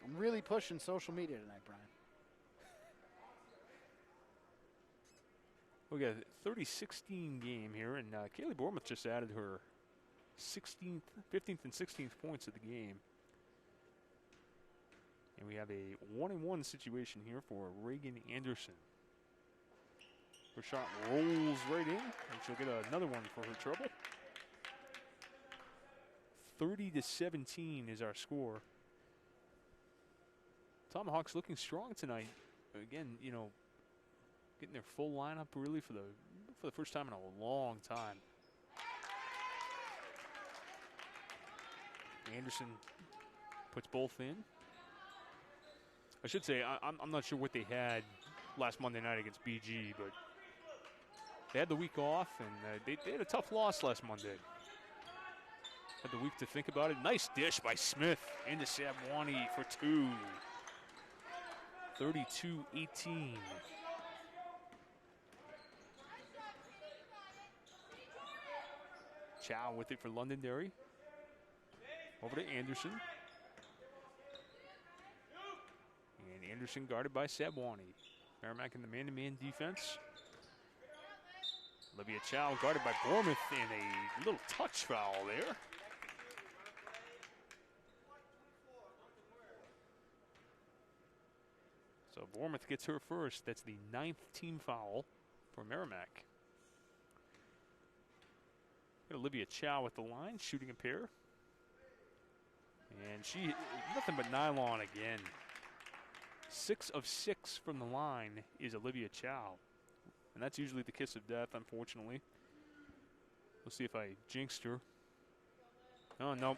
I'm really pushing social media tonight, Brian. We got a 30-16 game here, and Kaylee Bournemouth just added her 15th and 16th points of the game. And we have a 1-1 situation here for Reagan Anderson. Her shot rolls right in, and she'll get another one for her trouble. 30-17 is our score. Tomahawks looking strong tonight. Again, you know, getting their full lineup really for the first time in a long time. Anderson puts both in. I should say, I'm not sure what they had last Monday night against BG, but they had the week off, and they had a tough loss last Monday. Had the week to think about it. Nice dish by Smith into Sabwani for two. 32-18. Chow with it for Londonderry. Over to Anderson. And Anderson guarded by Sabwani. Merrimack in the man-to-man defense. Olivia Chow guarded by Bournemouth in a little touch foul there. So Bournemouth gets her first. That's the 9th team foul for Merrimack. Got Olivia Chow at the line, shooting a pair. And she, nothing but nylon again. 6 of 6 from the line is Olivia Chow. And that's usually the kiss of death, unfortunately. We'll see if I jinxed her. Oh, no.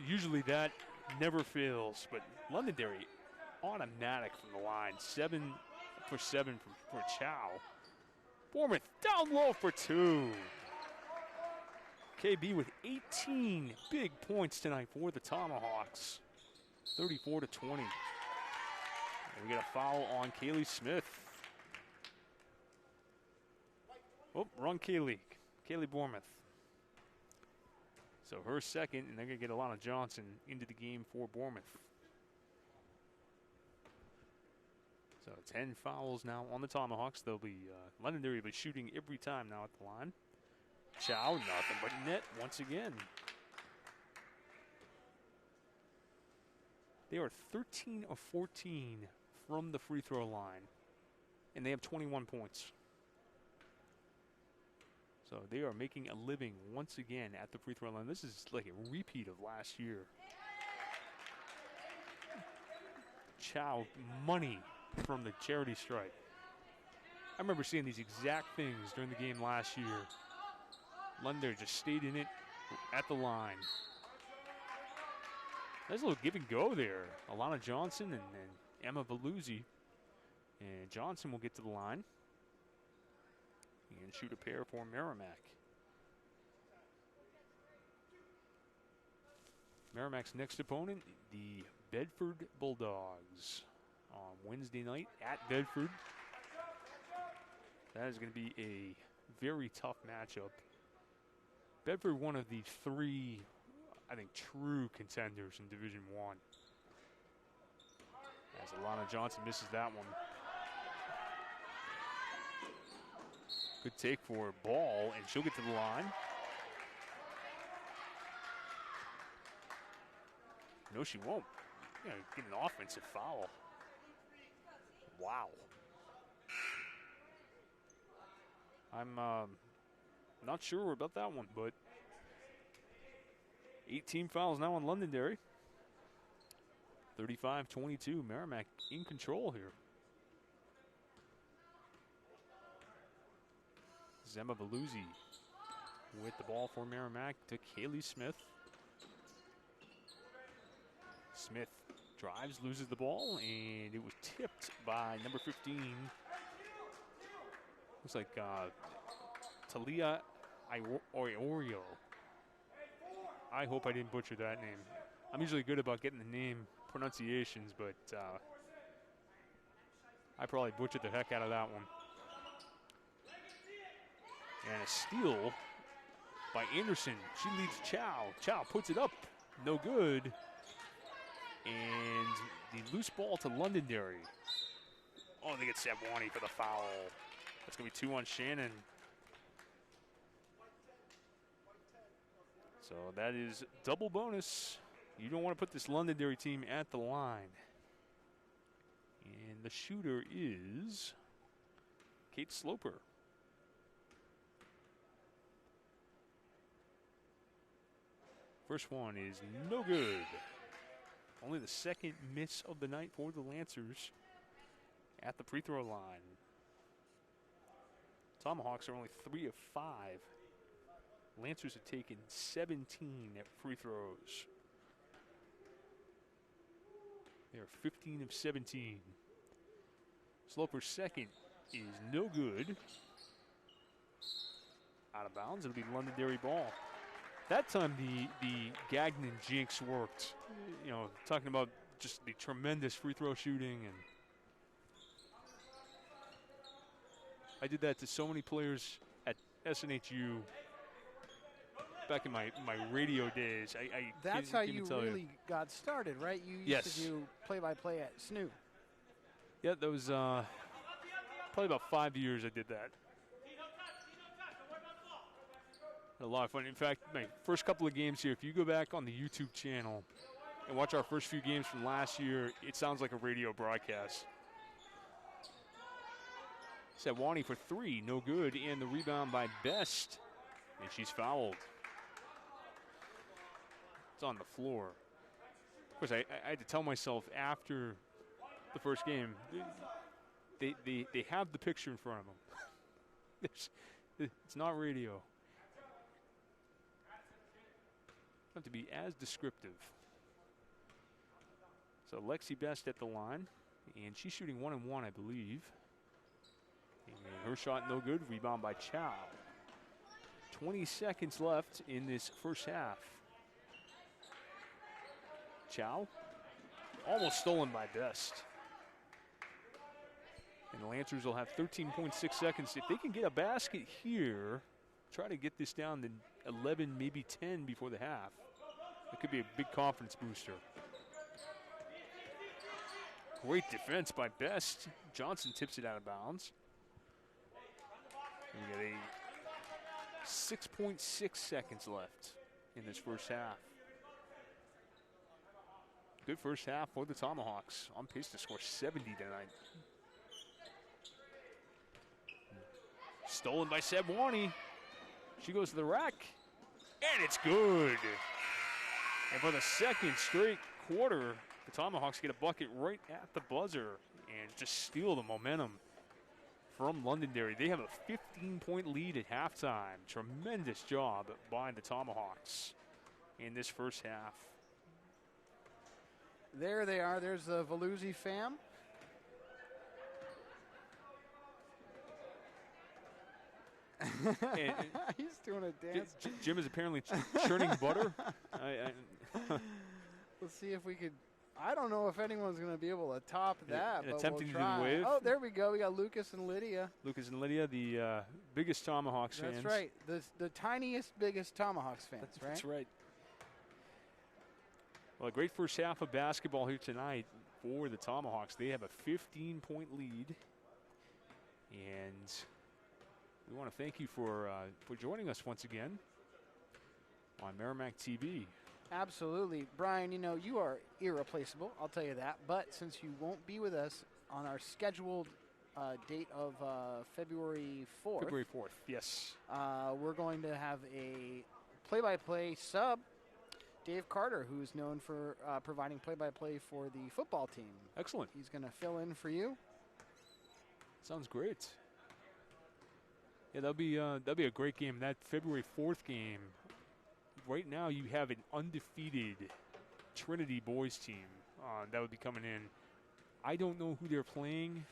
Usually that never fails, but Londonderry automatic from the line. 7 for 7 for Chow. Bournemouth down low for 2. KB with 18 big points tonight for the Tomahawks. 34-20. And we get a foul on Kaylee Smith. Oh, wrong Kaylee. Kaylee Bournemouth. So her second, and they're going to get Alana Johnson into the game for Bournemouth. So 10 fouls now on the Tomahawks. They'll be, Londonderry will be shooting every time now at the line. Chow, nothing but net once again. They are 13 of 14 from the free throw line, and they have 21 points. So they are making a living once again at the free throw line. This is like a repeat of last year. Chow, money from the charity stripe. I remember seeing these exact things during the game last year. Londonderry just stayed in it at the line. There's a little give and go there. Alana Johnson and Emma Veluzzi. And Johnson will get to the line and shoot a pair for Merrimack. Merrimack's next opponent, the Bedford Bulldogs, on Wednesday night at Bedford. That is going to be a very tough matchup. Bedford, one of the 3, I think, true contenders in Division I. As Alana Johnson misses that one. Good take for ball, and she'll get to the line. No, she won't. Get an offensive foul. Wow. I'm not sure about that one, but 18 fouls now on Londonderry. 35-22, Merrimack in control here. Zemma Veluzzi with the ball for Merrimack to Kaylee Smith. Smith drives, loses the ball, and it was tipped by number 15. Looks like Talia Iorio. I hope I didn't butcher that name. I'm usually good about getting the name pronunciations, but I probably butchered the heck out of that one. And a steal by Anderson. She leads Chow. Chow puts it up. No good. And the loose ball to Londonderry. Oh, they get Savwani for the foul. That's going to be 2 on Shannon. So that is double bonus. You don't want to put this Londonderry team at the line. And the shooter is Kate Slopper. First one is no good. Only the second miss of the night for the Lancers at the free throw line. Tomahawks are only 3 of 5. Lancers have taken 17 at free throws. They are 15 of 17. Sloper's second is no good. Out of bounds, it'll be Londonderry ball. That time the Gagnon jinx worked. You know, talking about just the tremendous free throw shooting, and I did that to so many players at SNHU back in my radio days. That's how you really got started, right? You used to do play-by-play at SNU. Yeah, that was probably about 5 years I did that. A lot of fun. In fact, my first couple of games here, if you go back on the YouTube channel and watch our first few games from last year, it sounds like a radio broadcast. Savwani for 3, no good, and the rebound by Best, and she's fouled. It's on the floor. Of course, I had to tell myself after the first game, they have the picture in front of them. It's not radio. Have to be as descriptive. So Lexi Best at the line, and she's shooting 1-1, I believe. And her shot no good. Rebound by Chow. 20 seconds left in this first half. Chow, almost stolen by Best. And the Lancers will have 13.6 seconds. If they can get a basket here, try to get this down to 11, maybe 10 before the half. It could be a big confidence booster. Great defense by Best. Johnson tips it out of bounds. And we got a 6.6 seconds left in this first half. Good first half for the Tomahawks. On pace to score 70 tonight. Stolen by Savwani. She goes to the rack, and it's good. And for the second straight quarter, the Tomahawks get a bucket right at the buzzer and just steal the momentum from Londonderry. They have a 15-point lead at halftime. Tremendous job by the Tomahawks in this first half. There they are. There's the Veluzzi fam. He's doing a dance. Jim is apparently churning butter. Let's see if we could. I don't know if anyone's going to be able to top that, but attempting we'll try. to do the wave. Oh, there we go. We got Lucas and Lydia. Lucas and Lydia, the biggest Tomahawks fans. That's right. The tiniest, biggest Tomahawks fans, right? That's right. Well, a great first half of basketball here tonight for the Tomahawks. They have a 15-point lead, and we want to thank you for joining us once again on Merrimack TV. Absolutely. Brian, you know, you are irreplaceable, I'll tell you that. But since you won't be with us on our scheduled date of February 4th. February 4th, yes. We're going to have a play-by-play sub Dave Carter, who's known for providing play-by-play for the football team. Excellent. He's going to fill in for you. Sounds great. Yeah, that'll be a great game. That February 4th game. Right now, you have an undefeated Trinity boys team that would be coming in. I don't know who they're playing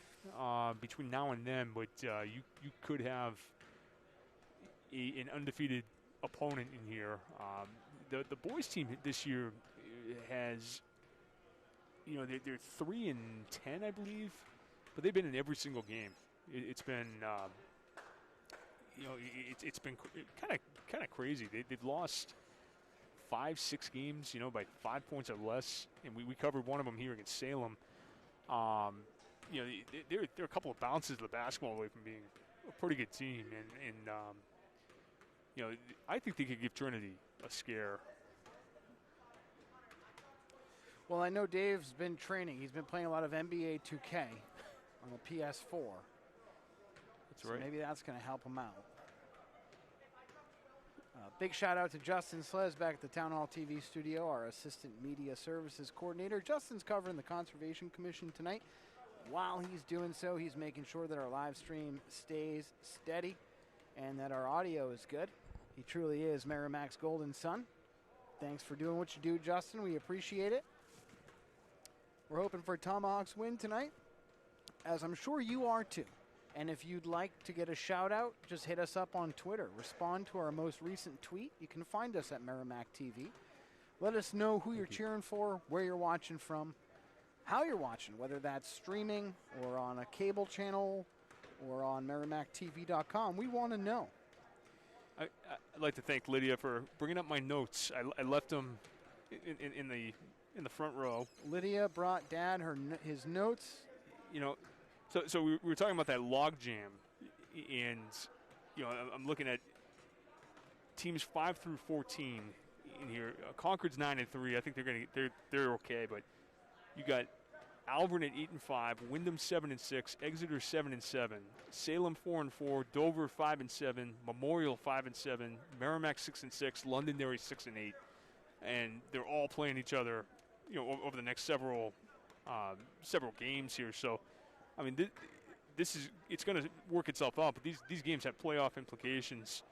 between now and then, but you could have an undefeated opponent in here. The boys team this year has, they're 3-10, I believe, but they've been in every single game. It's been, it's been kind of crazy. They've lost 5-6 games, by 5 points or less, and we covered one of them here against Salem. They're a couple of bounces of the basketball away from being a pretty good team, and I think they could give Trinity a scare. Well, I know Dave's been training. He's been playing a lot of NBA 2K on the PS4. That's right. Maybe that's going to help him out. Big shout out to Justin Sles back at the Town Hall TV studio, our assistant media services coordinator. Justin's covering the Conservation Commission tonight. While he's doing so, he's making sure that our live stream stays steady and that our audio is good. He truly is Merrimack's golden son. Thanks for doing what you do, Justin. We appreciate it. We're hoping for a Tomahawks win tonight, as I'm sure you are too. And if you'd like to get a shout out, just hit us up on Twitter. Respond to our most recent tweet. You can find us at Merrimack TV. Let us know who you're cheering for, where you're watching from, how you're watching, whether that's streaming or on a cable channel or on MerrimackTV.com. We want to know. I'd like to thank Lydia for bringing up my notes. I left them in the front row. Lydia brought Dad his notes. So we were talking about that log jam, and I'm looking at teams 5 through 14 in here. Concord's 9-3. I think they're okay, but you got Alvern at 8-5, Wyndham 7-6, Exeter 7-7, Salem 4-4, Dover 5-7, Memorial 5-7, Merrimack 6-6, Londonderry 6-8, and they're all playing each other, over the next several games here. So, I mean, it's going to work itself out, but these games have playoff implications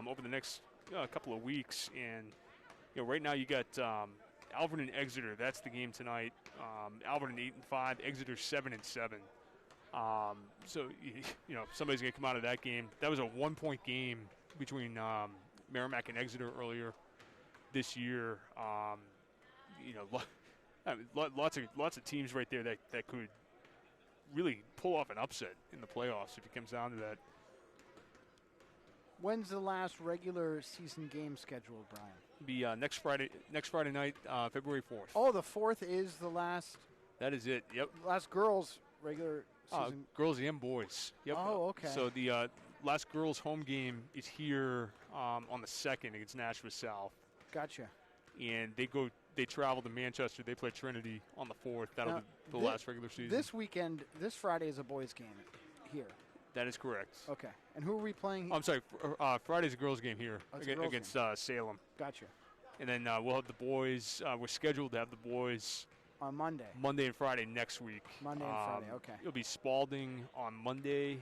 over the next couple of weeks, and right now you got Alvern and Exeter. That's the game tonight. Alvern 8-5, Exeter 7-7. So somebody's going to come out of that game. That was a 1-point game between Merrimack and Exeter earlier this year. Lots of teams right there that could really pull off an upset in the playoffs if it comes down to that. When's the last regular season game scheduled, Brian? Be next Friday night, February 4th. Oh, the 4th is the last. That is it. Yep. Last girls regular season. Girls and boys. Yep. Oh, okay. So the last girls home game is here on the 2nd against Nashville South. Gotcha. And they travel to Manchester. They play Trinity on the 4th. That'll be the last regular season. This weekend, this Friday is a boys game here. That is correct. Okay. And who are we playing? I'm sorry. Friday's a girls game here against game. Salem. Gotcha. And then we'll have the boys. We're scheduled to have the boys on Monday. Monday and Friday next week. Monday and Friday. Okay. It'll be Spalding on Monday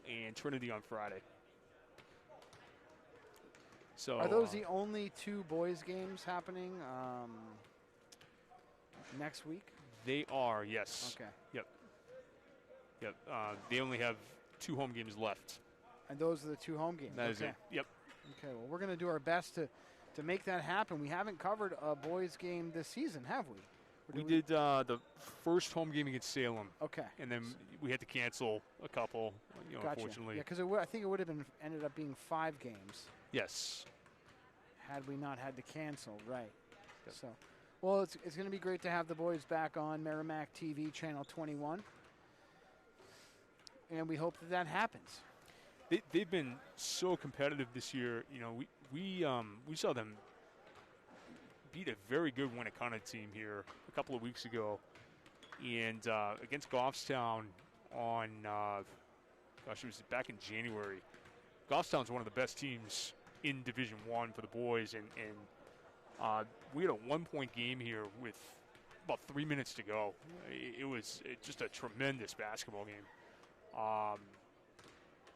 and Trinity on Friday. So are those the only 2 boys games happening next week? They are, yes. Okay. Yep. They only have 2 home games left. And those are the 2 home games? That is it. Yep. Okay, well, we're going to do our best to make that happen. We haven't covered a boys game this season, have we? We did the first home game against Salem. Okay. And then we had to cancel a couple, gotcha. Unfortunately. Yeah, because I think it would have ended up being 5 games. Yes. Had we not had to cancel, right. Yep. So, well, it's going to be great to have the boys back on Merrimack TV, Channel 21. And we hope that happens. They've been so competitive this year. We saw them beat a very good Winnacunnet team here a couple of weeks ago, and against Goffstown on it was back in January. Goffstown's one of the best teams in Division I for the boys, and we had a 1-point game here with about 3 minutes to go. It was just a tremendous basketball game.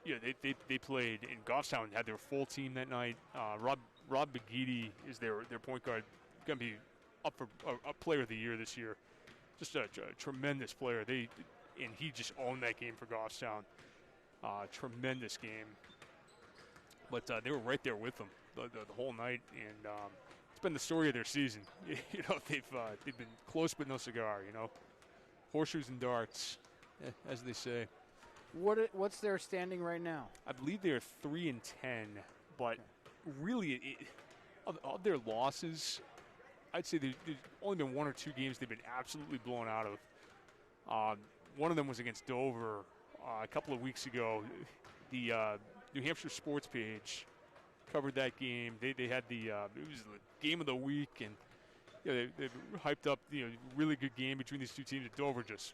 Yeah, they played, and Goffstown had their full team that night. Rob Begidi is their point guard, going to be up for a player of the year this year. Just a tremendous player. And he just owned that game for Goffstown. Tremendous game. But they were right there with them the whole night, and it's been the story of their season. You know, they've been close but no cigar. You know, horseshoes and darts, as they say. What's their standing right now? I believe they're 3-10, but really, of their losses, I'd say there's only been 1 or 2 games they've been absolutely blown out of. One of them was against Dover a couple of weeks ago. The New Hampshire Sports page covered that game. They had it was the game of the week, and they hyped up really good game between these two teams. Dover just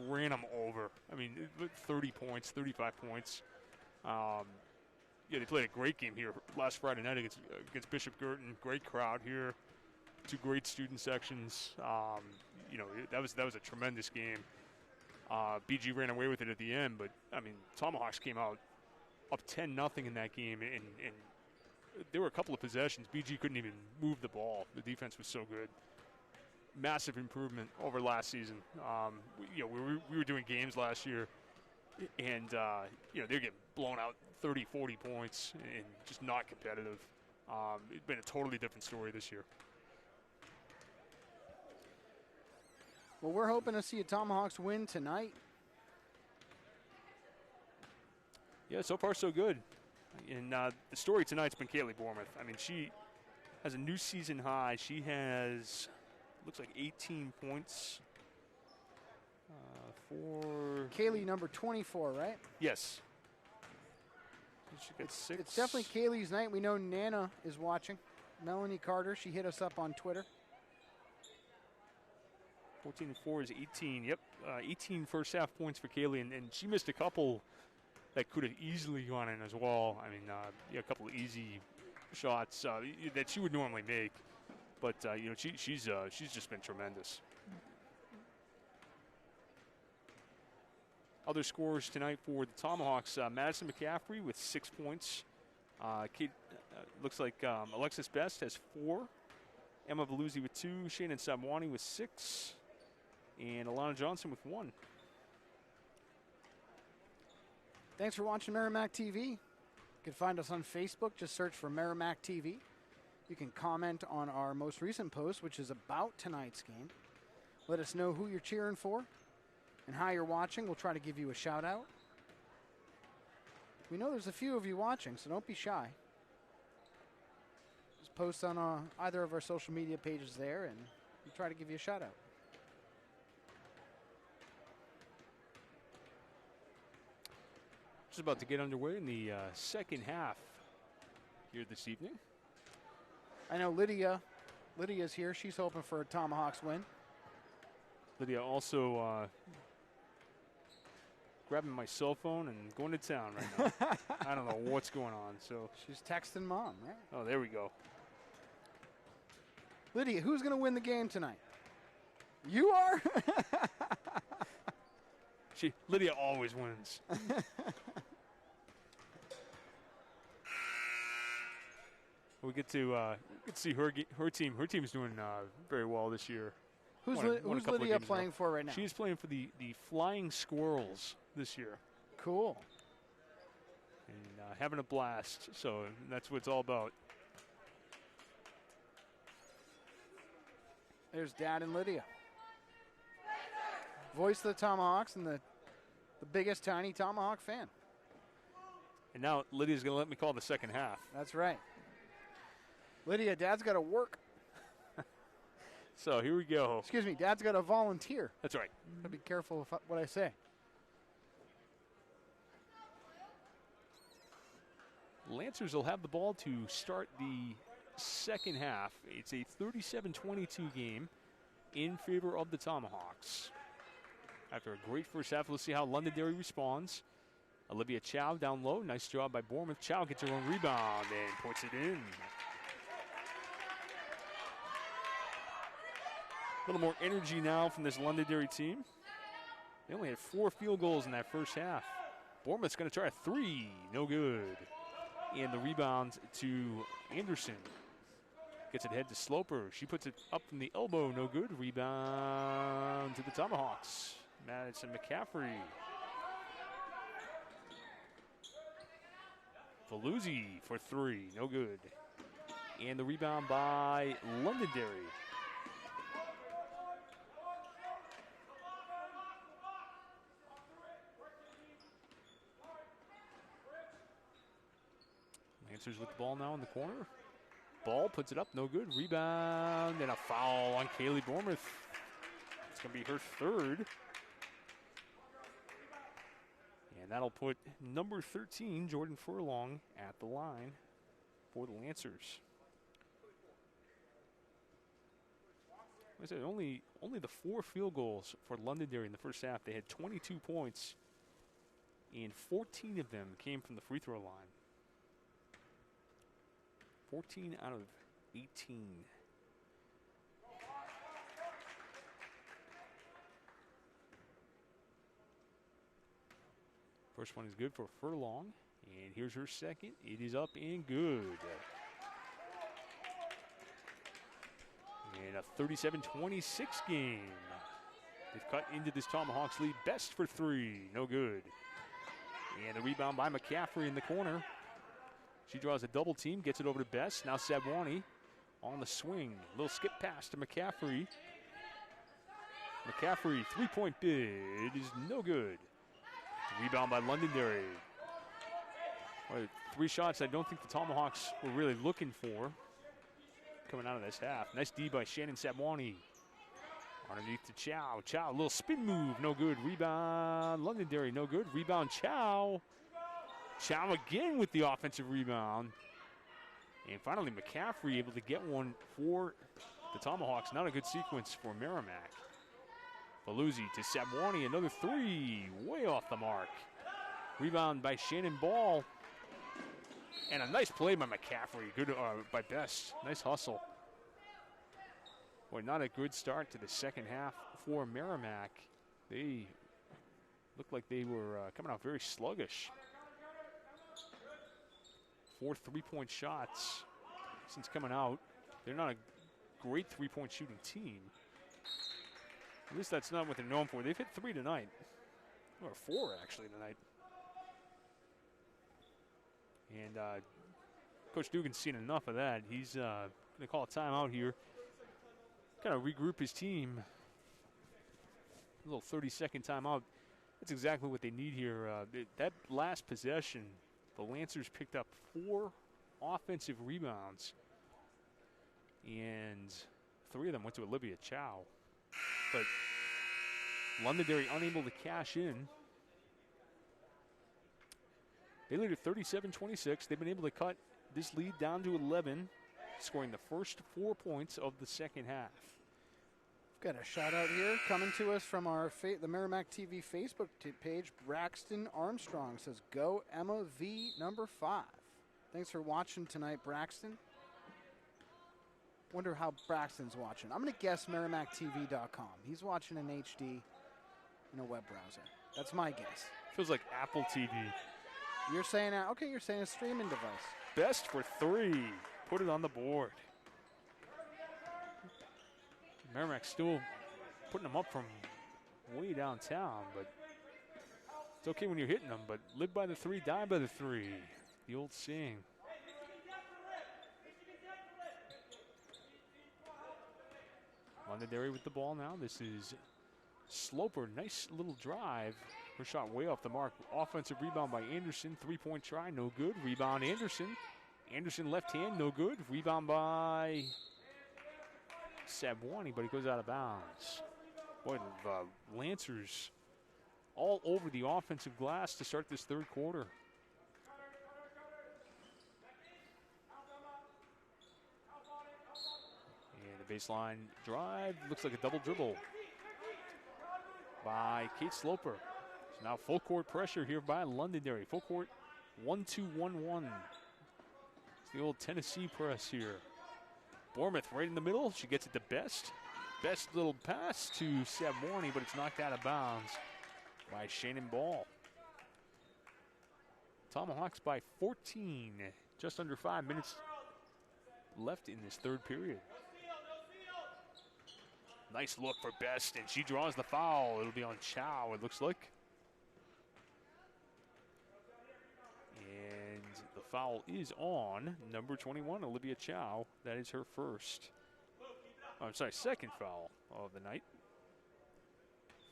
ran them over. I mean, 30 points, 35 points. They played a great game here last Friday night against Bishop Girton. Great crowd here. 2 great student sections. That was a tremendous game. BG ran away with it at the end, but I mean, Tomahawks came out up 10-0 in that game, and there were a couple of possessions. BG couldn't even move the ball. The defense was so good. Massive improvement over last season. We were doing games last year, and they're getting blown out 30, 40 points and just not competitive. It's been a totally different story this year. Well, we're hoping to see a Tomahawks win tonight. Yeah, so far so good. And the story tonight's been Kaylee Bournemouth. I mean, she has a new season high. She has, looks like 18 points for... Kaylee, number 24, right? Yes. She got 6. It's definitely Kaylee's night. We know Nana is watching. Melanie Carter, she hit us up on Twitter. 14 and 4 is 18. Yep, 18 first half points for Kaylee, and she missed a couple that could have easily gone in as well. I mean, a couple of easy shots that she would normally make, but she's just been tremendous. Other scorers tonight for the Tomahawks: Madison McCaffrey with 6 points. Looks like Alexis Best has 4. Emma Veluzzi with 2. Shannon Sabwani with 6. And Alana Johnson with 1. Thanks for watching Merrimack TV. You can find us on Facebook. Just search for Merrimack TV. You can comment on our most recent post, which is about tonight's game. Let us know who you're cheering for and how you're watching. We'll try to give you a shout out. We know there's a few of you watching, so don't be shy. Just post on either of our social media pages there, and we'll try to give you a shout out. Just about to get underway in the second half here this evening. I know Lydia's here. She's hoping for a Tomahawks win. Lydia also grabbing my cell phone and going to town right now. I don't know what's going on. So she's texting Mom, right? Oh, there we go. Lydia, who's going to win the game tonight? You are? Lydia always wins. We get to see her team. Her team's doing very well this year. Who's Lydia playing for right now? She's playing for the Flying Squirrels this year. Cool. And having a blast. So that's what it's all about. There's Dad and Lydia. Voice of the Tomahawks and the biggest tiny Tomahawk fan. And now Lydia's going to let me call the second half. That's right. Lydia, Dad's got to work. So here we go. Excuse me, Dad's got to volunteer. That's right. Gotta be careful of what I say. Lancers will have the ball to start the second half. It's a 37-22 game in favor of the Tomahawks. After a great first half, we'll see how Londonderry responds. Olivia Chow down low. Nice job by Bournemouth. Chow gets her own rebound and puts it in. little more energy now from this Londonderry team. They only had 4 field goals in that first half. Bournemouth's going to try a 3. No good. And the rebound to Anderson. Gets it ahead to Slopper. She puts it up from the elbow. No good. Rebound to the Tomahawks. Madison McCaffrey. Valuzzi for 3. No good. And the rebound by Londonderry. Lancers with the ball now in the corner. Ball puts it up, no good. Rebound and a foul on Kaylee Bournemouth. It's going to be her 3rd. And that'll put number 13, Jordan Furlong, at the line for the Lancers. Like I said, only the 4 field goals for Londonderry in the first half. They had 22 points, and 14 of them came from the free throw line. 14 out of 18. First one is good for Furlong, and here's her second. It is up and good. And a 37-26 game. They've cut into this Tomahawks lead. Best for 3, no good. And a rebound by McCaffrey in the corner. She draws a double team, gets it over to Best. Now Sabwani on the swing. Little skip pass to McCaffrey. McCaffrey, 3-point bid is no good. Rebound by Londonderry. Well, 3 shots I don't think the Tomahawks were really looking for coming out of this half. Nice D by Shannon Sabwani. Underneath to Chow. Chow, little spin move, no good. Rebound, Londonderry, no good. Rebound, Chow. Chow again with the offensive rebound. And finally, McCaffrey able to get one for the Tomahawks. Not a good sequence for Merrimack. Baluzzi to Sabwani, another 3, way off the mark. Rebound by Shannon Ball. And a nice play by McCaffrey, good by Best. Nice hustle. Boy, not a good start to the second half for Merrimack. They looked like they were coming out very sluggish. 4 3-point shots since coming out. They're not a great 3-point shooting team. At least that's not what they're known for. They've hit 3 tonight. Or 4 actually tonight. And Coach Dugan's seen enough of that. He's going to call a timeout here. Kind of regroup his team. A little 30-second timeout. That's exactly what they need here. That last possession, the Lancers picked up 4 offensive rebounds. And 3 of them went to Olivia Chow. But Londonderry unable to cash in. They lead at 37-26. They've been able to cut this lead down to 11, scoring the first 4 points of the second half. We've got a shout out here coming to us from our the Merrimack TV Facebook page. Braxton Armstrong says, "Go Emma V number 5." Thanks for watching tonight, Braxton. Wonder how Braxton's watching. I'm going to guess MerrimackTV.com. He's watching in HD in a web browser. That's my guess. Feels like Apple TV. You're saying, okay, you're saying a streaming device. Best for 3. Put it on the board. Merrimack still putting them up from way downtown, but it's okay when you're hitting them, but live by the 3, die by the 3. The old saying. Londonderry with the ball now. This is Slopper. Nice little drive. Her shot way off the mark. Offensive rebound by Anderson. 3-point try, no good. Rebound Anderson. Anderson left hand, no good. Rebound by Sabwani, but it goes out of bounds. Boy, the Lancers all over the offensive glass to start this third quarter. And the baseline drive looks like a double dribble by Kate Slopper. So now full court pressure here by Londonderry. Full court 1-2-1-1. It's the old Tennessee press here. Bournemouth right in the middle. She gets it to Best. Best little pass to Sabwani, but it's knocked out of bounds by Shannon Ball. Tomahawks by 14. Just under 5 minutes left in this third period. Nice look for Best, and she draws the foul. It'll be on Chow, it looks like. And the foul is on number 21, Olivia Chow. That is her first. Oh, I'm sorry, second foul of the night.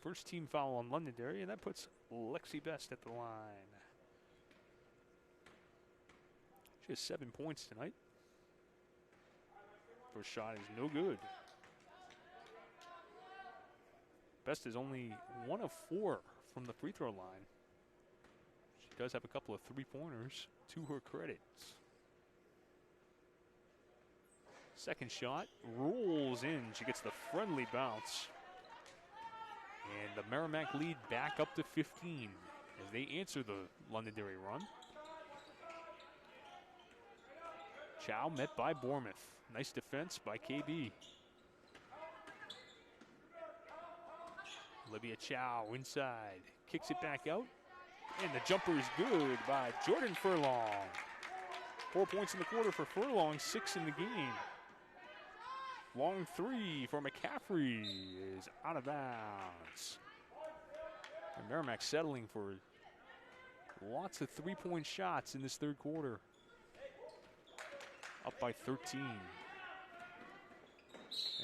First team foul on Londonderry, and that puts Lexi Best at the line. She has 7 points tonight. First shot is no good. Best is only 1 of 4 from the free throw line. She does have a couple of three-pointers to her credit. Second shot rolls in. She gets the friendly bounce. And the Merrimack lead back up to 15 as they answer the Londonderry run. Chow met by Bournemouth. Nice defense by KB. Olivia Chow inside. Kicks it back out. And the jumper is good by Jordan Furlong. 4 points in the quarter for Furlong, 6 in the game. Long three for McCaffrey is out of bounds. And Merrimack settling for lots of three-point shots in this third quarter. Up by 13.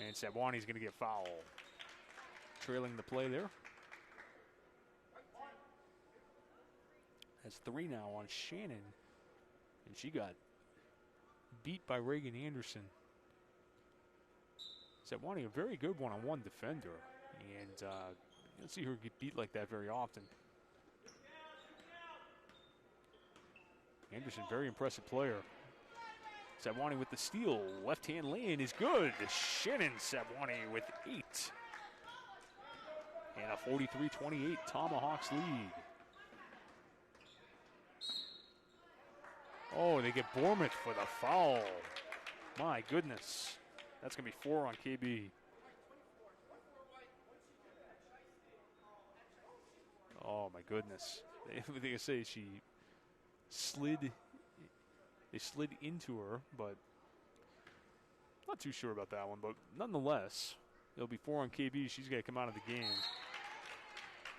And Sabwani's going to get fouled. Trailing the play there. That's 3 now on Shannon. And she got beat by Reagan Anderson. Sabwani, a very good one-on-one defender. And you don't see her get beat like that very often. Anderson, very impressive player. Sabwani with the steal. Left-hand lane is good. Shannon Sabwani with 8. And a 43-28 Tomahawks lead. Oh, they get Bournemouth for the foul. My goodness. That's going to be 4 on KB. Oh, my goodness. They say she slid. They slid into her, but not too sure about that one. But nonetheless, it'll be 4 on KB. She's got to come out of the game.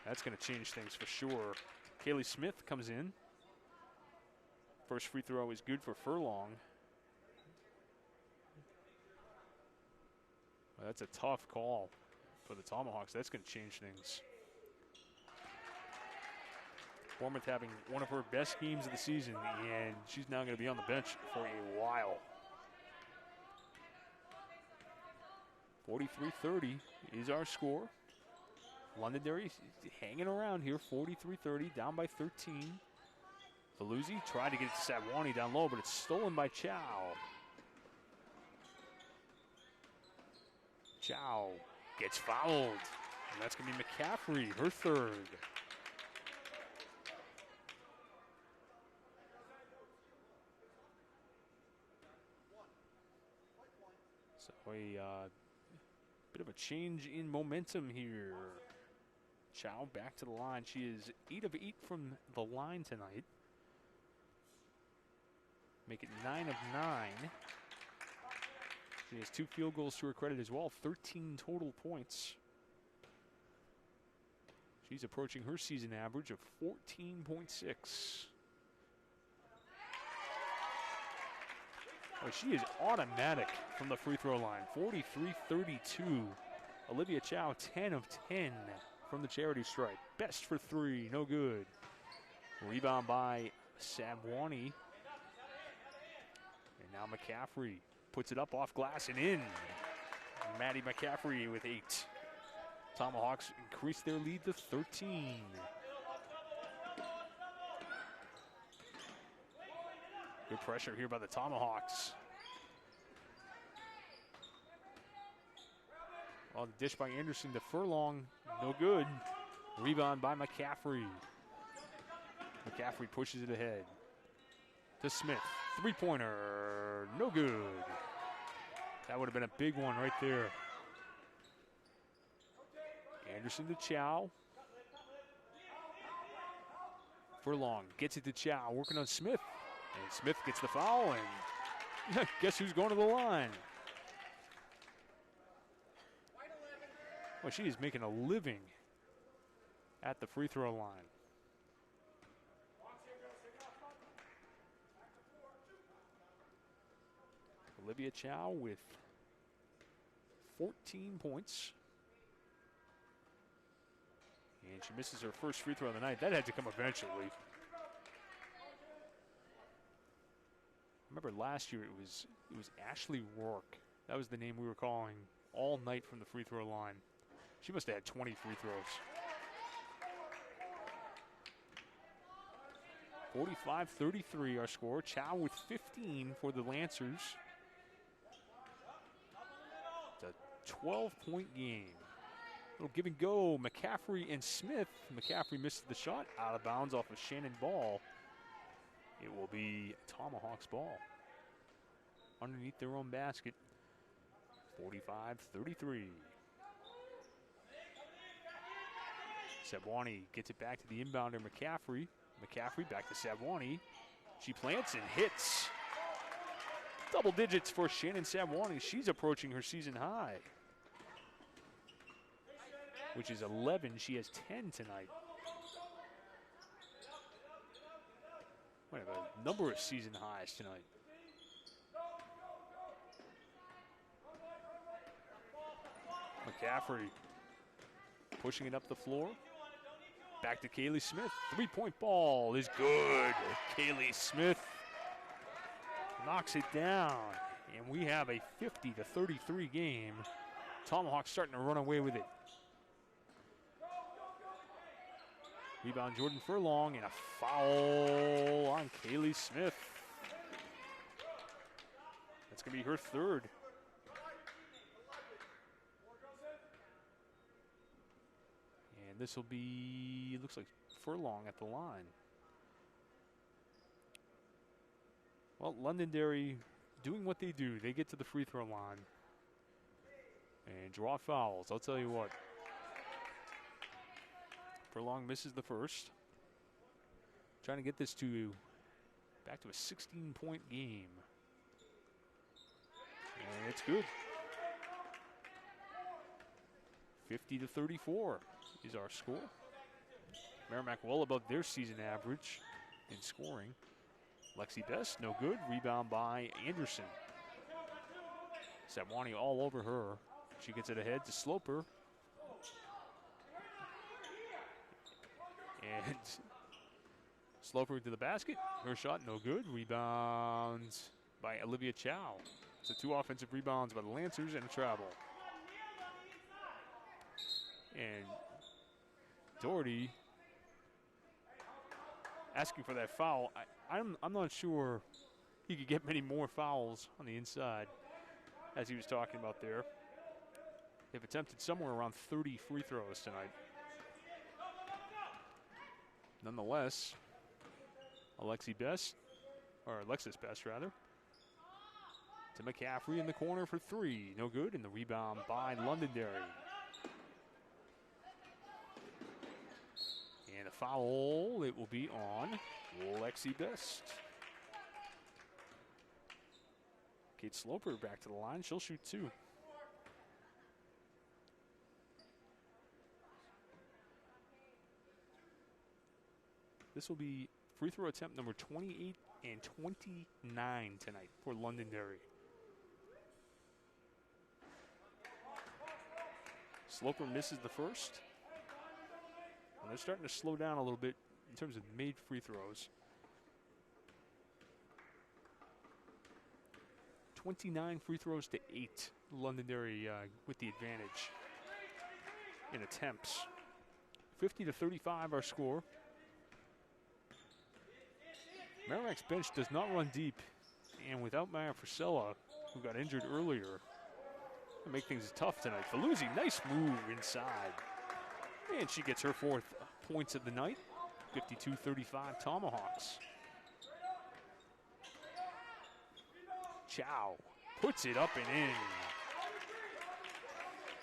That's going to change things for sure. Kaylee Smith comes in. First free throw is good for Furlong. Well, that's a tough call for the Tomahawks. That's going to change things. Bournemouth having one of her best games of the season, and she's now going to be on the bench for a while. 43-30 is our score. Londonderry hanging around here, 43-30, down by 13. Veluzzi tried to get it to Sabwani down low, but it's stolen by Chow. Chow gets fouled, and that's going to be McCaffrey, her third. So a bit of a change in momentum here. Chow back to the line. She is 8 of 8 from the line tonight. Make it 9 of 9. She has 2 field goals to her credit as well, 13 total points. She's approaching her season average of 14.6. Oh, she is automatic from the free throw line, 43-32. Olivia Chow, 10 of 10 from the charity stripe. Best for 3, no good. Rebound by Sabwani. And now McCaffrey puts it up off glass and in. Maddie McCaffrey with 8. Tomahawks increase their lead to 13. Good pressure here by the Tomahawks. Well, the dish by Anderson to Furlong, no good. Rebound by McCaffrey. McCaffrey pushes it ahead to Smith. Three-pointer, no good. That would have been a big one right there. Anderson to Chow. Furlong gets it to Chow, working on Smith. And Smith gets the foul, and guess who's going to the line? Well, she is making a living at the free throw line. Olivia Chow with 14 points. And she misses her first free throw of the night. That had to come eventually. I remember last year it was Ashley Rourke. That was the name we were calling all night from the free throw line. She must have had 20 free throws. 45-33 our score. Chow with 15 for the Lancers. It's a 12-point game. Little give and go. McCaffrey and Smith. McCaffrey misses the shot. Out of bounds off of Shannon Ball. It will be Tomahawks ball. Underneath their own basket. 45-33. Sabwani gets it back to the inbounder McCaffrey. McCaffrey back to Sabwani. She plants and hits. Double digits for Shannon Sabwani. She's approaching her season high, which is 11. She has 10 tonight. We have a number of season highs tonight. McCaffrey pushing it up the floor. Back to Kaylee Smith. Three-point ball is good. Kaylee Smith knocks it down. And we have a 50-33 game. Tomahawks starting to run away with it. Rebound Jordan Furlong and a foul on Kaylee Smith. That's going to be her third. And this will be, looks like Furlong at the line. Well, Londonderry doing what they do. They get to the free throw line and draw fouls. I'll tell you what. Furlong misses the first. Trying to get this back to a 16-point game. And it's good. 50-34 is our score. Merrimack well above their season average in scoring. Lexi Best, no good. Rebound by Anderson. Sabwani all over her. She gets it ahead to Slopper. And Slopper to the basket. Her shot no good. Rebounds by Olivia Chow. So 2 offensive rebounds by the Lancers and a travel. And Doherty asking for that foul. I'm not sure he could get many more fouls on the inside, as he was talking about there. They've attempted somewhere around 30 free throws tonight. Nonetheless, Alexis Best, rather, to McCaffrey in the corner for 3. No good, and the rebound by Londonderry. And a foul, it will be on Lexi Best. Kate Sloper back to the line. She'll shoot 2. This will be free throw attempt number 28 and 29 tonight for Londonderry. Sloper misses the first. And they're starting to slow down a little bit in terms of made free throws. 29 free throws to 8. Londonderry with the advantage in attempts. 50-35 our score. Merrimack's bench does not run deep, and without Maya Frisella, who got injured earlier, it'll make things tough tonight. Faluzzi, nice move inside. And she gets her 4th points of the night. 52-35 Tomahawks. Chow puts it up and in.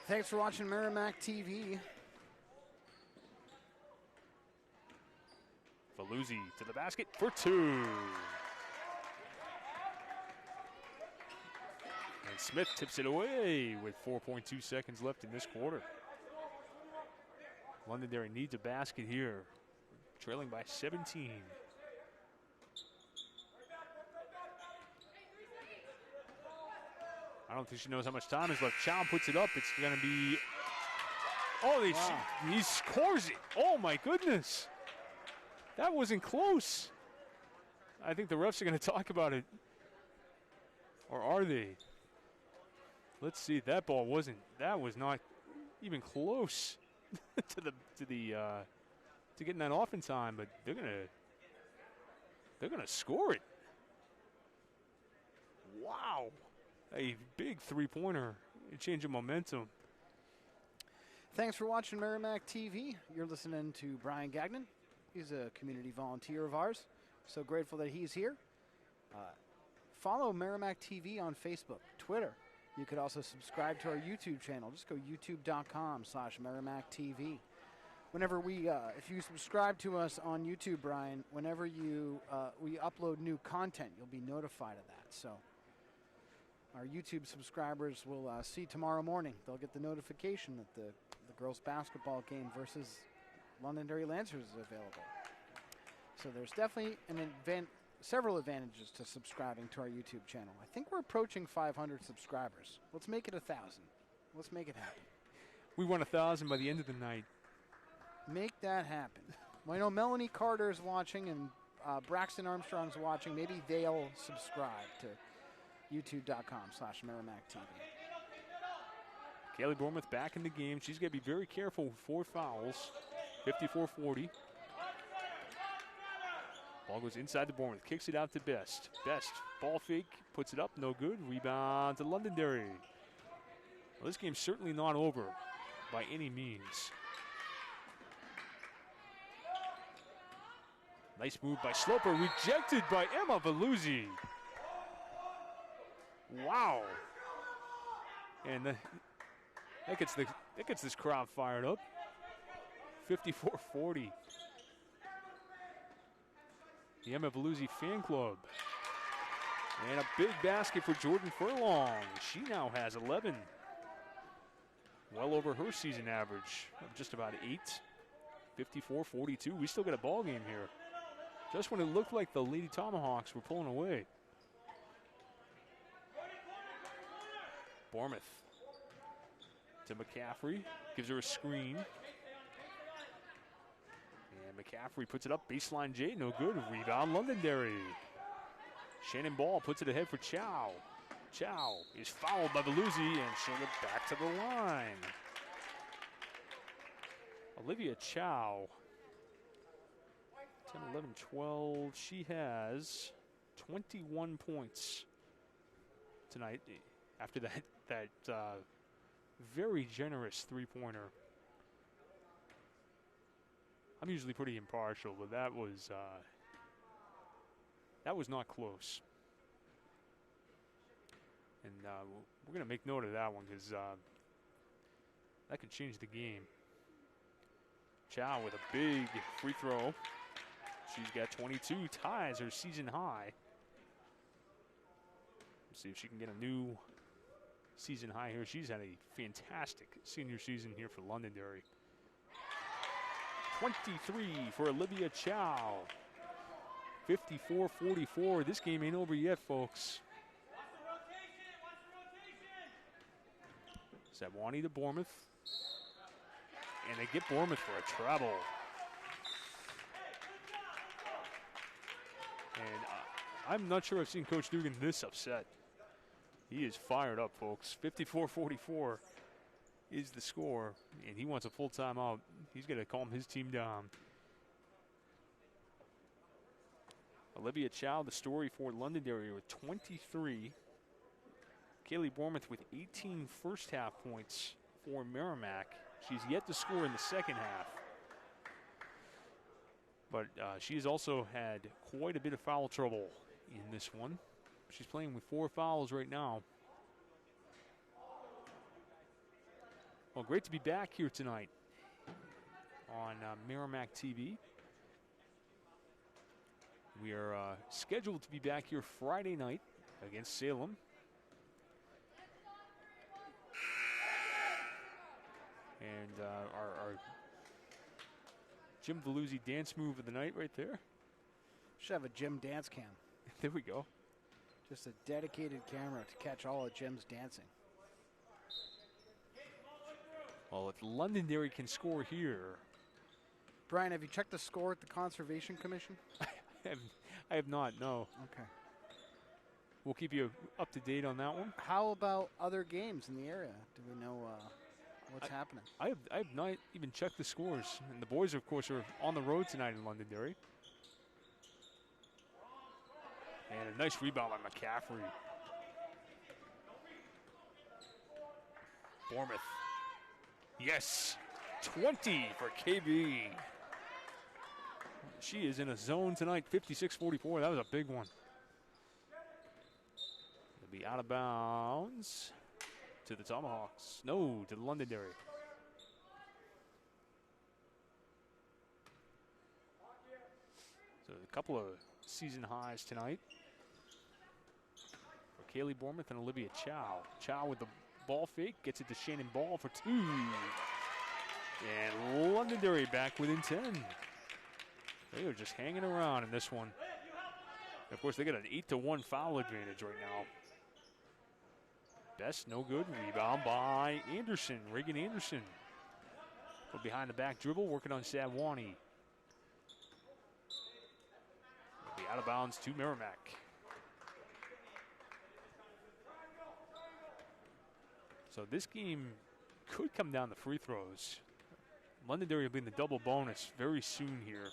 Thanks for watching Merrimack TV. Veluzzi to the basket for two. And Smith tips it away with 4.2 seconds left in this quarter. Londonderry needs a basket here, trailing by 17. I don't think she knows how much time is left. Chow puts it up. It's going to be. Oh, he scores it. Oh, my goodness. That wasn't close. I think the refs are going to talk about it. Or are they? Let's see. That ball wasn't. That was not even close to getting that off in time. But they're gonna score it. Wow. A big three-pointer, a change of momentum. Thanks for watching Merrimack TV. You're listening to Brian Gagnon. He's a community volunteer of ours. So grateful that he's here. Follow Merrimack TV on Facebook, Twitter. You could also subscribe to our YouTube channel. Just go youtube.com/Merrimack TV. Whenever if you subscribe to us on YouTube, Brian, whenever we upload new content, you'll be notified of that. So our YouTube subscribers will see tomorrow morning. They'll get the notification that the girls' basketball game versus Londonderry Lancers is available. So there's definitely several advantages to subscribing to our YouTube channel. I think we're approaching 500 subscribers. Let's make it 1,000. Let's make it happen. We want 1,000 by the end of the night. Make that happen. Well, I know Melanie Carter is watching and Braxton Armstrong's watching. Maybe they'll subscribe to youtube.com/Merrimack TV. Kaylee Bournemouth back in the game. She's going to be very careful with 4 fouls. 54-40. Ball goes inside the Bournemouth. Kicks it out to Best. Best ball fake. Puts it up. No good. Rebound to Londonderry. Well, this game's certainly not over by any means. Nice move by Slopper. Rejected by Emma Veluzzi. Wow. And that gets this crowd fired up. 54-40. The Emma Veluzzi fan club. And a big basket for Jordan Furlong. She now has 11. Well over her season average of just about 8. 54-42. We still got a ball game here. Just when it looked like the Lady Tomahawks were pulling away. Bournemouth to McCaffrey. Gives her a screen. And McCaffrey puts it up. Baseline J. No good. Rebound Londonderry. Shannon Ball puts it ahead for Chow. Chow is fouled by Veluzzi, and she'll get back to the line. Olivia Chow. 10, 11, 12. She has 21 points tonight after that very generous three-pointer. I'm usually pretty impartial, but that was not close. And we're going to make note of that one because that could change the game. Chow with a big free throw. She's got 22, ties her season high. Let's see if she can get a new season high here. She's had a fantastic senior season here for Londonderry. 23 for Olivia Chow. 54-44. This game ain't over yet, folks. Sabwani to Bournemouth. And they get Bournemouth for a treble. And I'm not sure I've seen Coach Dugan this upset. He is fired up, folks. 54-44 is the score, and he wants a full timeout. He's going to calm his team down. Olivia Chow, the story for Londonderry with 23. Kaylee Bournemouth with 18 first-half points for Merrimack. She's yet to score in the second half. But she's also had quite a bit of foul trouble in this one. She's playing with 4 fouls right now. Well, great to be back here tonight on Merrimack TV. We are scheduled to be back here Friday night against Salem. And our Jim Veluzzi dance move of the night right there. Should have a Jim dance cam. There we go. Just a dedicated camera to catch all of Jim's dancing. Well, if Londonderry can score here. Brian, have you checked the score at the Conservation Commission? I have not, no. Okay. We'll keep you up to date on that one. How about other games in the area? Do we know what's happening? I have not even checked the scores. And the boys, of course, are on the road tonight in Londonderry. And a nice rebound by McCaffrey. Bournemouth. Yes, 20 for KB. She is in a zone tonight, 56-44. That was a big one. It'll be out of bounds to the Tomahawks. No, to the Londonderry. So a couple of season highs tonight for Kaylee Bournemouth and Olivia Chow. Chow with the ball fake, gets it to Shannon Ball for 2. And Londonderry back within 10. They are just hanging around in this one. Of course, they got an 8-1 foul advantage right now. Best, no good. Rebound by Anderson, Reagan Anderson. From behind the back dribble, working on Savwani. It'll be out of bounds to Merrimack. So this game could come down to free throws. Londonderry will be in the double bonus very soon here.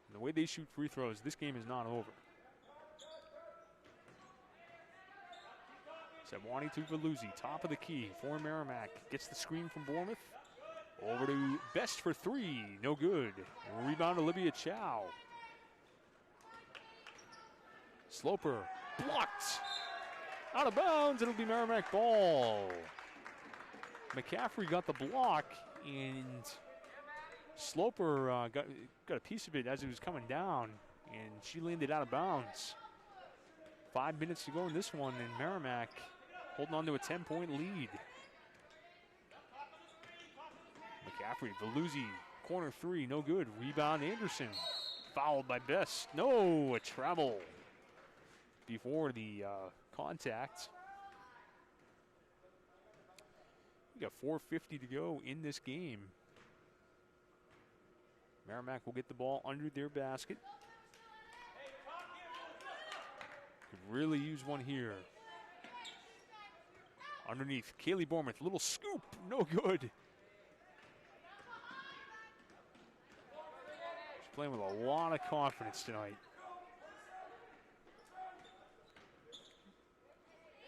And the way they shoot free throws, this game is not over. Savwani to Veluzzi, top of the key for Merrimack. Gets the screen from Bournemouth. Over to Best for 3, no good. Rebound Olivia Chow. Slopper, blocked. Out of bounds, it'll be Merrimack ball. McCaffrey got the block, and Slopper got a piece of it as it was coming down, and she landed out of bounds. 5 minutes to go in this one, and Merrimack holding on to a 10-point lead. McCaffrey, Veluzzi, corner 3, no good. Rebound Anderson, fouled by Best. No, a travel before the contact. We got 4:50 to go in this game. Merrimack will get the ball under their basket. Could really use one here. Underneath, Kaylee Bournemouth, little scoop, no good. She's playing with a lot of confidence tonight.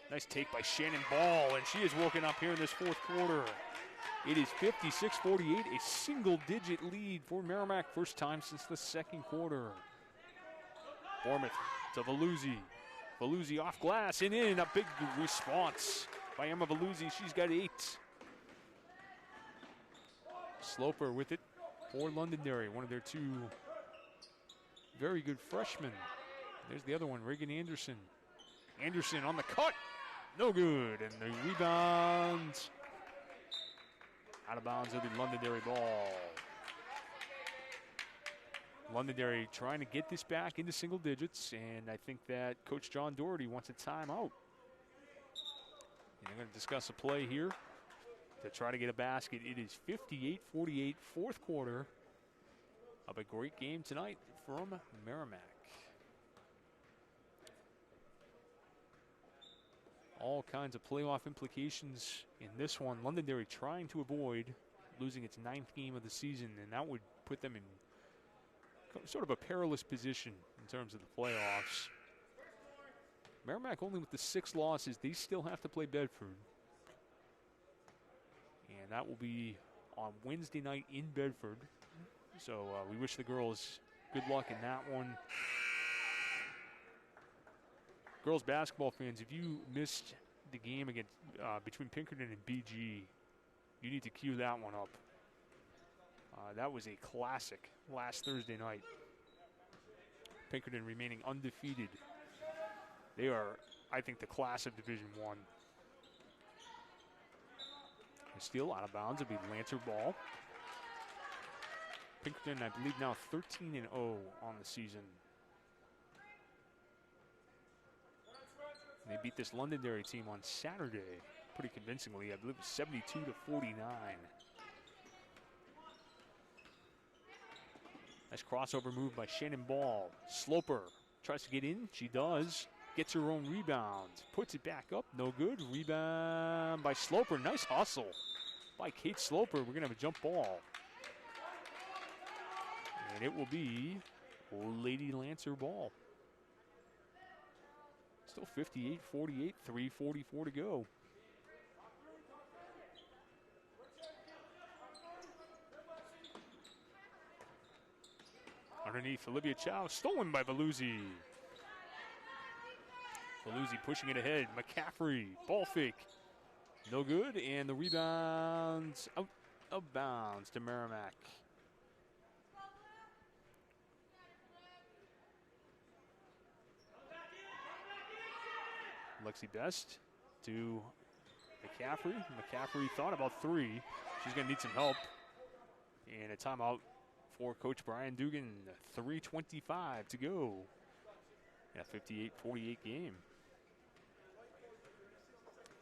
Nice take by Shannon Ball, and she is woken up here in this fourth quarter. It is 56-48, a single-digit lead for Merrimack, first time since the second quarter. Bournemouth to Veluzzi. Veluzzi off glass and in, a big response by Emma Veluzzi. She's got 8. Slopper with it for Londonderry, one of their 2 very good freshmen. There's the other one, Reagan Anderson. Anderson on the cut. No good, and the rebound out of bounds of the Londonderry ball. Londonderry trying to get this back into single digits, and I think that Coach John Doherty wants a timeout. And they're going to discuss a play here to try to get a basket. It is 58-48, fourth quarter of a great game tonight from Merrimack. All kinds of playoff implications in this one. Londonderry trying to avoid losing its 9th game of the season, and that would put them in sort of a perilous position in terms of the playoffs. Merrimack only with the 6 losses. They still have to play Bedford. And that will be on Wednesday night in Bedford. So we wish the girls good luck in that one. Girls basketball fans, if you missed the game against between Pinkerton and BG, you need to cue that one up. That was a classic last Thursday night. Pinkerton remaining undefeated. They are, I think, the class of Division I. Steal out of bounds. It'll be Lancer ball. Pinkerton, I believe, now 13-0 on the season. And they beat this Londonderry team on Saturday pretty convincingly. I believe it was 72-49. Nice crossover move by Shannon Ball. Sloper tries to get in. She does. Gets her own rebound. Puts it back up. No good. Rebound by Sloper. Nice hustle by Kate Sloper. We're going to have a jump ball. And it will be Lady Lancer ball. Still 58-48, 3:44 to go. Underneath, Olivia Chow, stolen by Veluzzi. Veluzzi pushing it ahead. McCaffrey, ball fake. No good, and the rebound's out of bounds to Merrimack. Lexi Best to McCaffrey. McCaffrey thought about three. She's going to need some help. And a timeout for Coach Brian Dugan. 3:25 to go. Yeah, 58-48 game.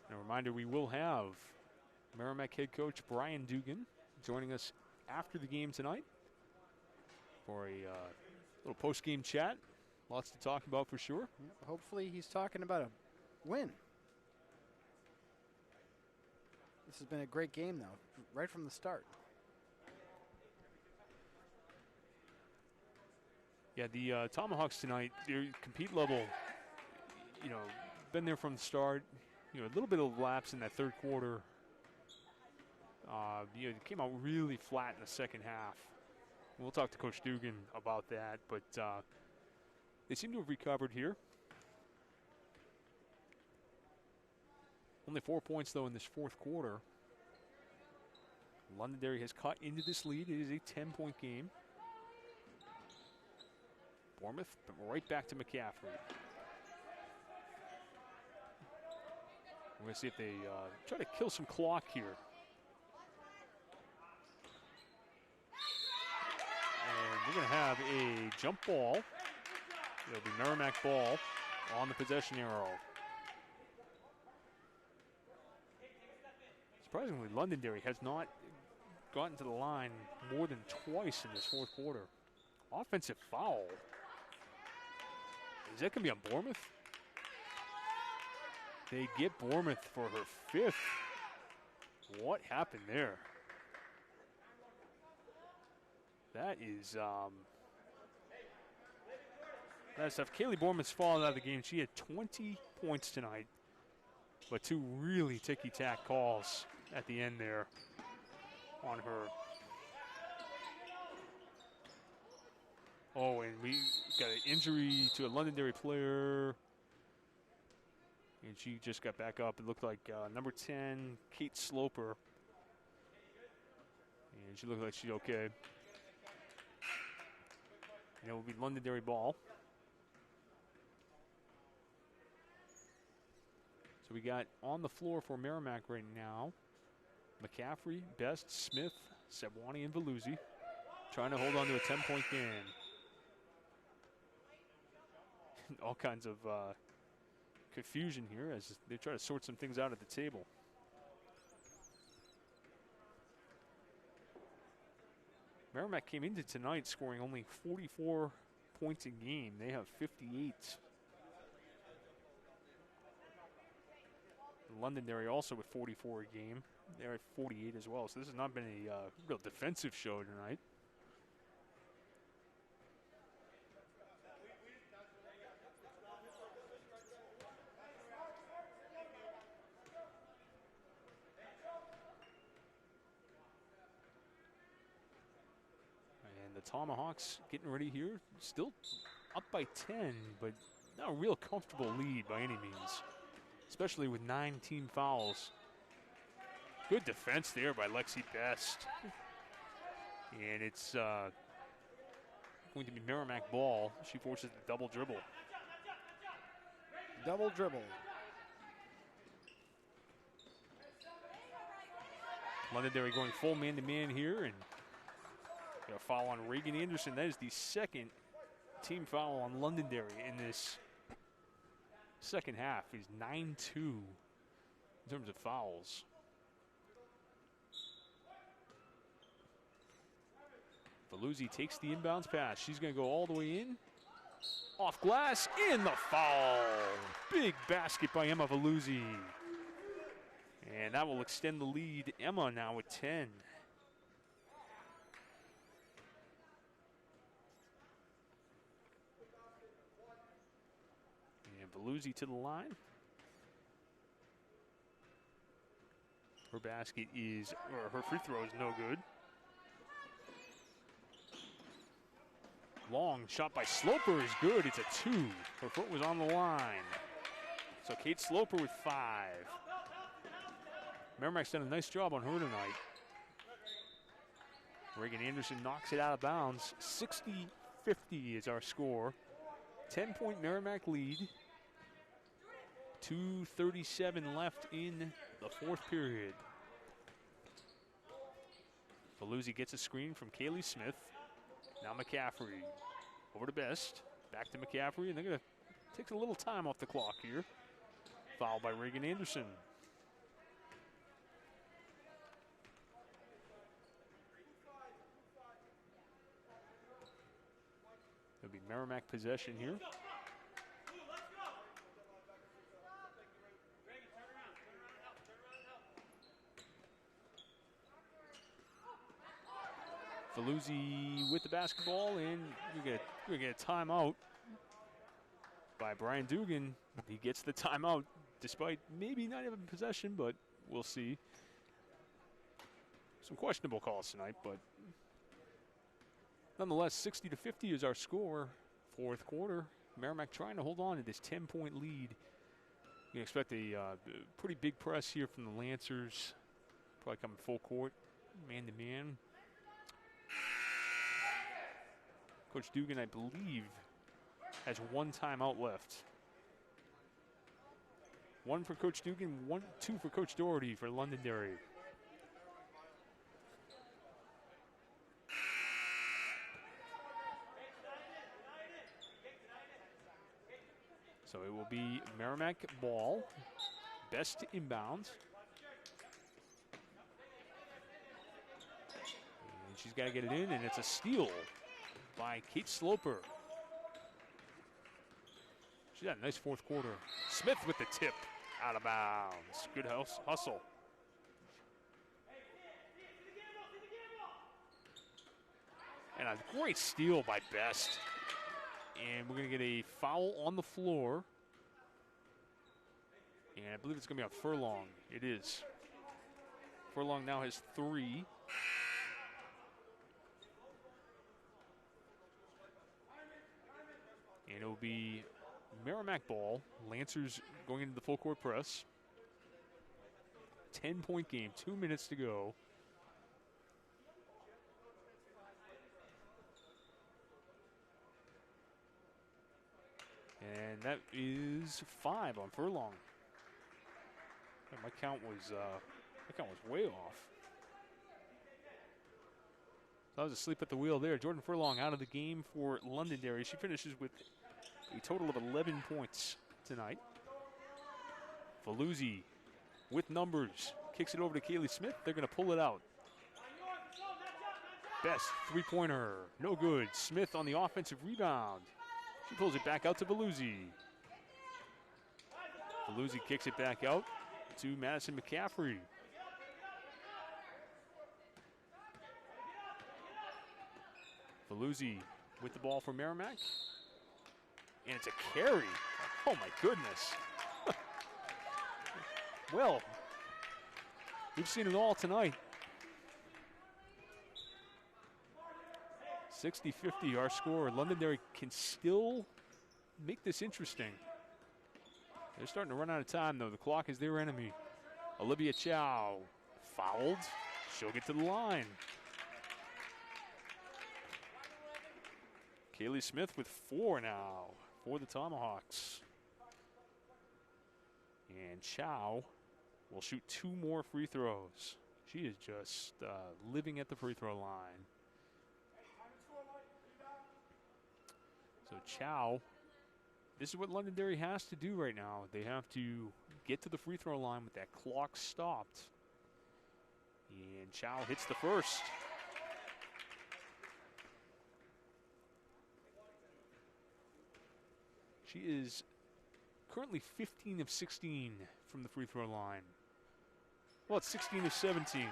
And a reminder, we will have Merrimack head coach Brian Dugan joining us after the game tonight for a little post-game chat. Lots to talk about for sure. Yeah, hopefully he's talking about a win. This has been a great game, though, right from the start. Yeah, the Tomahawks tonight, their compete level, been there from the start. A little bit of lapse in that third quarter. It came out really flat in the second half. We'll talk to Coach Dugan about that, but they seem to have recovered here. Only 4 points, though, in this fourth quarter. Londonderry has cut into this lead. It is a 10-point game. Bournemouth, right back to McCaffrey. We're going to see if they try to kill some clock here. And we're going to have a jump ball. It'll be Merrimack ball on the possession arrow. Surprisingly, Londonderry has not gotten to the line more than twice in this fourth quarter. Offensive foul. Is that going to be on Bournemouth? They get Bournemouth for her fifth. What happened there? That is that's tough. Kaylee Bournemouth's fallen out of the game. She had 20 points tonight, but two really ticky-tack calls at the end there on her. Oh, and we got an injury to a Londonderry player. And she just got back up. It looked like number 10, Kate Sloper. And she looked like she's okay. And it will be Londonderry ball. So we got on the floor for Merrimack right now McCaffrey, Best, Smith, Sebwani, and Veluzzi trying to hold on to a 10-point game. All kinds of confusion here as they try to sort some things out at the table. Merrimack came into tonight scoring only 44 points a game. They have 58. Londonderry also with 44 a game. They're at 48 as well. So this has not been a real defensive show tonight. And the Tomahawks getting ready here. Still up by 10, but not a real comfortable lead by any means, especially with 9 team fouls. Good defense there by Lexi Best. And it's going to be Merrimack ball. She forces the double dribble. Double dribble. Londonderry going full man-to-man here, and got a foul on Reagan Anderson. That is the second team foul on Londonderry in this second half. He's 9-2 in terms of fouls. Veluzzi takes the inbounds pass. She's going to go all the way in. Off glass, in the foul. Big basket by Emma Veluzzi. And that will extend the lead. Emma now with 10. And Veluzzi to the line. Her basket is, or her free throw is no good. Long shot by Slopper is good. It's a 2. Her foot was on the line. So Kate Slopper with 5. Merrimack's done a nice job on her tonight. Reagan Anderson knocks it out of bounds. 60-50 is our score. 10-point Merrimack lead. 2:37 left in the fourth period. Veluzzi gets a screen from Kaylee Smith. Now McCaffrey over to Best. Back to McCaffrey, and they're going to take a little time off the clock here. Fouled by Reagan Anderson. It'll be Merrimack possession here. Veluzzi with the basketball, and we're gonna get a timeout by Brian Dugan. He gets the timeout despite maybe not having possession, but we'll see. Some questionable calls tonight, but nonetheless, 60-50 is our score. Fourth quarter, Merrimack trying to hold on to this 10-point lead. You can expect a pretty big press here from the Lancers. Probably coming full court, man-to-man. Coach Dugan, I believe, has one timeout left. One for Coach Dugan, 2 for Coach Doherty for Londonderry. So it will be Merrimack ball. Best inbounds. And she's got to get it in, and it's a steal by Kate Slopper. She's had a nice fourth quarter. Smith with the tip, out of bounds. Good hustle. And a great steal by Best. And we're going to get a foul on the floor. And I believe it's going to be on Furlong. It is. Furlong now has 3. And it will be Merrimack ball. Lancers going into the full court press. 10-point game, 2 minutes to go. And that is 5 on Furlong. And my count was way off. So I was asleep at the wheel there. Jordan Furlong out of the game for Londonderry. She finishes with a total of 11 points tonight. Veluzzi with numbers. Kicks it over to Kaylee Smith. They're going to pull it out. Best three-pointer. No good. Smith on the offensive rebound. She pulls it back out to Veluzzi. Veluzzi kicks it back out to Madison McCaffrey. Veluzzi with the ball for Merrimack. And it's a carry. Oh my goodness. Well, we've seen it all tonight. 60-50 our score. Londonderry can still make this interesting. They're starting to run out of time though. The clock is their enemy. Olivia Chow fouled. She'll get to the line. Kaylee Smith with 4 now for the Tomahawks. And Chow will shoot 2 more free throws. She is just living at the free throw line. So Chow, this is what Londonderry has to do right now. They have to get to the free throw line with that clock stopped. And Chow hits the first. She is currently 15 of 16 from the free throw line. Well, it's 16 of 17.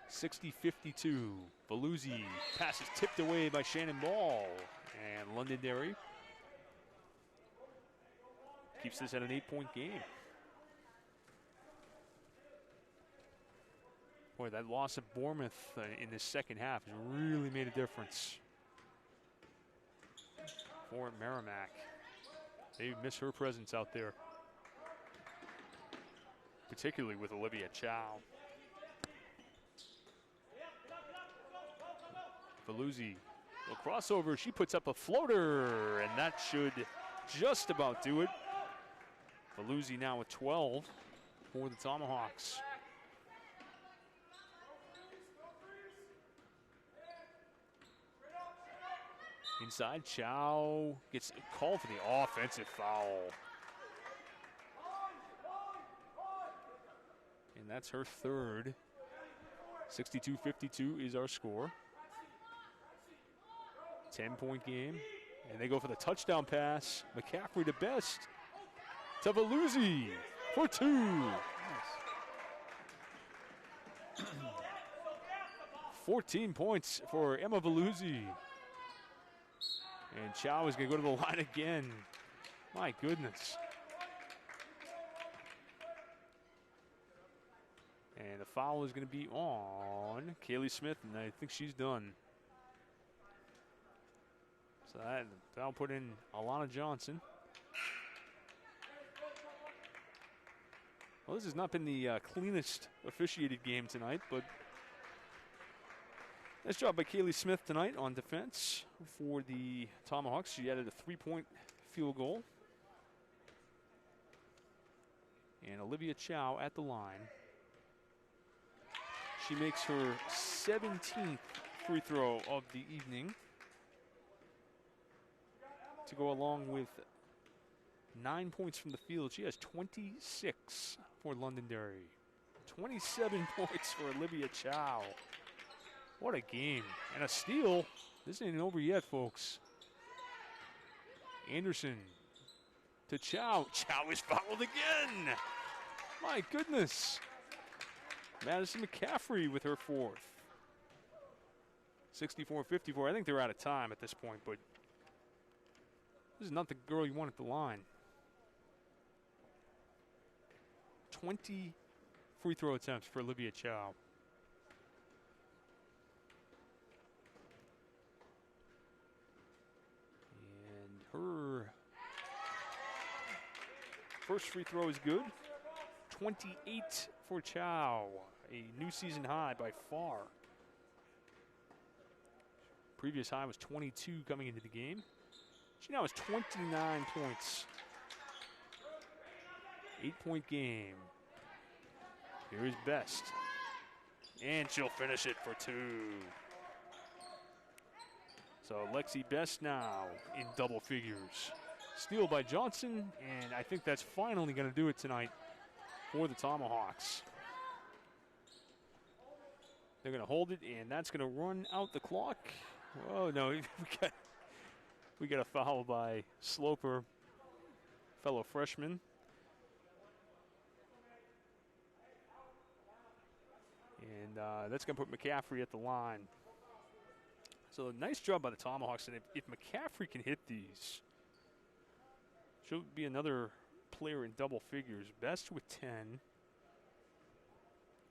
60-52. Baluzzi pass is tipped away by Shannon Ball. And Londonderry keeps this at an 8-point game. Boy, that loss of Bournemouth in this second half has really made a difference for Merrimack. They miss her presence out there, particularly with Olivia Chow. Baluzzi will crossover. She puts up a floater, and that should just about do it. Baluzzi now with 12 for the Tomahawks. Inside, Chow gets called for the offensive foul. And that's her third. 62-52 is our score. 10-point game. And they go for the touchdown pass. McCaffrey to Best. To Baluzzi for 2. Nice. 14 points for Emma Baluzzi. And Chow is going to go to the line again. My goodness. And the foul is going to be on Kaylee Smith, and I think she's done. So that'll put in Alana Johnson. Well, this has not been the cleanest officiated game tonight, but nice job by Kaylee Smith tonight on defense for the Tomahawks. She added a 3-point field goal. And Olivia Chow at the line. She makes her 17th free throw of the evening to go along with 9 points from the field. She has 26 for Londonderry. 27 points for Olivia Chow. What a game. And a steal. This ain't over yet, folks. Anderson to Chow. Chow is fouled again. My goodness. Madison McCaffrey with her 4th. 64-54. I think they're out of time at this point, but this is not the girl you want at the line. 20 free throw attempts for Olivia Chow. And her first free throw is good. 28 for Chow. A new season high by far. Previous high was 22 coming into the game. She now has 29 points. 8-point game. Here is Best. And she'll finish it for 2. So Lexi Best now in double figures. Steal by Johnson, and I think that's finally going to do it tonight for the Tomahawks. They're going to hold it, and that's going to run out the clock. Oh, no, we got a foul by Slopper, fellow freshman. And that's going to put McCaffrey at the line. So nice job by the Tomahawks. And if McCaffrey can hit these, she'll be another player in double figures. Best with 10.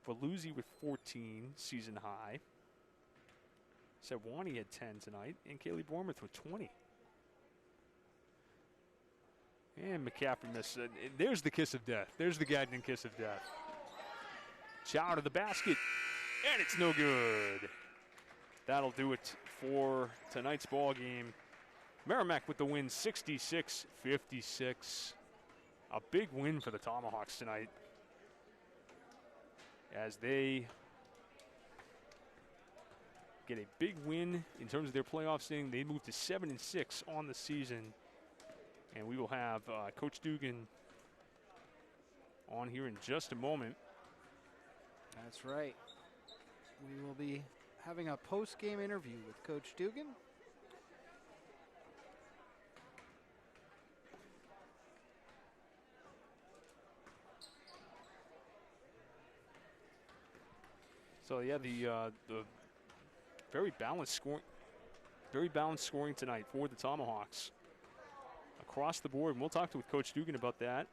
Baluzzi with 14, season high. Sewani had 10 tonight. And Kaylee Bournemouth with 20. And McCaffrey missed it. There's the kiss of death. There's the Gagnon kiss of death. Chow to the basket. And it's no good. that'll do it for tonight's ball game. Merrimack with the win, 66-56. A big win for the Tomahawks tonight, as they get a big win in terms of their playoff standing. They move to 7-6 on the season, and we will have Coach Dugan on here in just a moment. That's right. We will be having a post-game interview with Coach Dugan. So yeah, the very balanced scoring tonight for the Tomahawks across the board. And we'll talk with Coach Dugan about that.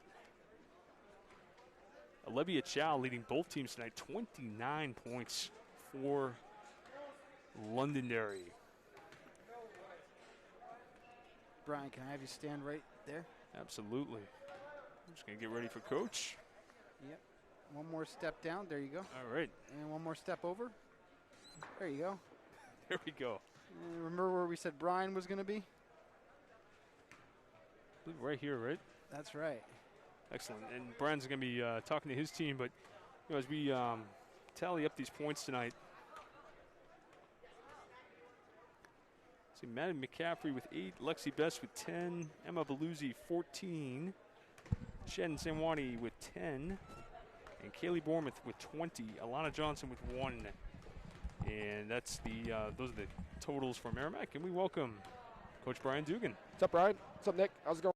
Olivia Chow leading both teams tonight, 29 points for Londonderry. Brian, can I have you stand right there? Absolutely. I'm just going to get ready for Coach. Yep. One more step down. There you go. All right. And one more step over. There you go. There we go. And remember where we said Brian was going to be? Right here, right? That's right. Excellent. And Brian's going to be talking to his team, but as we tally up these points tonight, see Maddie McCaffrey with 8, Lexi Best with 10, Emma Beluzzi 14, Shannon Sanwani with 10, and Kaylee Bournemouth with 20, Alana Johnson with 1. And that's those are the totals for Merrimack. And we welcome Coach Brian Dugan. What's up, Brian? What's up, Nick? How's it going?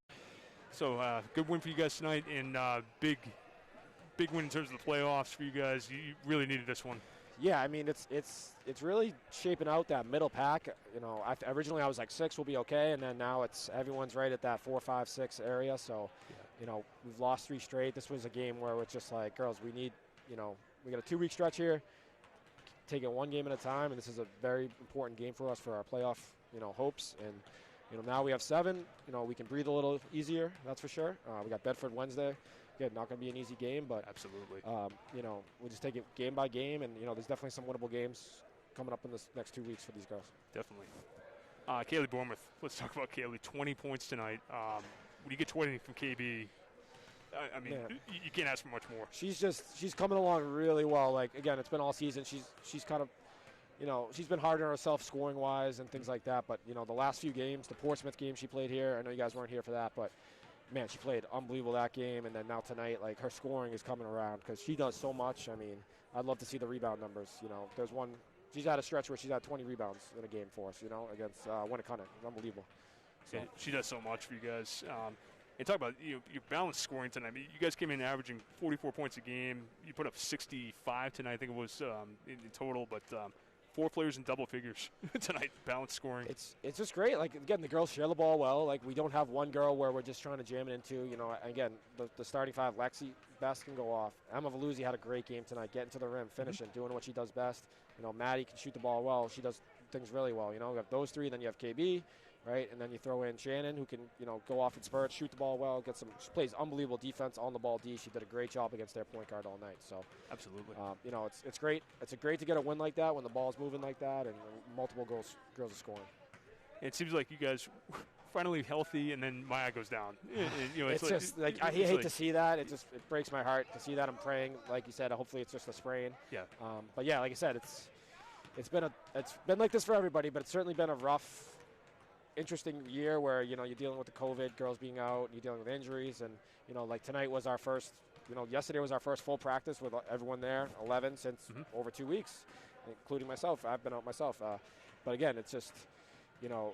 So good win for you guys tonight, and big win in terms of the playoffs for you guys. You really needed this one. Yeah, I mean it's really shaping out that middle pack. You know, originally I was like 6 will be okay, and then now everyone's right at that 4, 5, 6 area. So, you know, we've lost 3 straight. This was a game where it's just like, girls, we need, you know, we got a 2-week stretch here. Take it one game at a time, and this is a very important game for us for our playoff, you know, hopes. And you know, now we have 7. You know, we can breathe a little easier. That's for sure. We got Bedford Wednesday. Again, not going to be an easy game, but absolutely. You know, we just take it game by game, and you know, there's definitely some winnable games coming up in this next 2 weeks for these girls. Definitely. Kaylee Bournemouth. Let's talk about Kaylee. 20 points tonight. When you get 20 from KB, I mean, you can't ask for much more. She's coming along really well. Like again, it's been all season. She's kind of, you know, she's been hard on herself scoring-wise and things like that. But, you know, the last few games, the Portsmouth game she played here, I know you guys weren't here for that, but, man, she played unbelievable that game. And then now tonight, like, her scoring is coming around because she does so much. I mean, I'd love to see the rebound numbers. You know, there's one – she's had a stretch where she's had 20 rebounds in a game for us, you know, against Winnicott. Unbelievable. So. Yeah, she does so much for you guys. And talk about your balanced scoring tonight. I mean, you guys came in averaging 44 points a game. You put up 65 tonight, I think it was in total, but 4 players in double figures tonight, balanced scoring. It's just great. Like, again, the girls share the ball well. Like, we don't have one girl where we're just trying to jam it into. You know, again, the starting 5, Lexi Best can go off. Emma Valuzzi had a great game tonight, getting to the rim, finishing, doing what she does best. You know, Maddie can shoot the ball well. She does things really well. You know, you have those 3, then you have KB, right? And then you throw in Shannon, who can, you know, go off in spurts, shoot the ball well, she plays unbelievable defense on the ball D. She did a great job against their point guard all night. So absolutely. You know, it's great. It's great to get a win like that when the ball's moving like that and multiple girls are scoring. It seems like you guys finally healthy, and then Maya goes down. And, you know, it's just like I hate to see that. It breaks my heart to see that. I'm praying, like you said, hopefully it's just a sprain. Yeah. But yeah, like I said, it's been like this for everybody, but it's certainly been a rough, interesting year where, you know, you're dealing with the COVID, girls being out, and you're dealing with injuries, and, you know, like tonight was our first, you know, yesterday was our first full practice with everyone there, 11 since over 2 weeks, including myself. I've been out myself. But again, it's just, you know,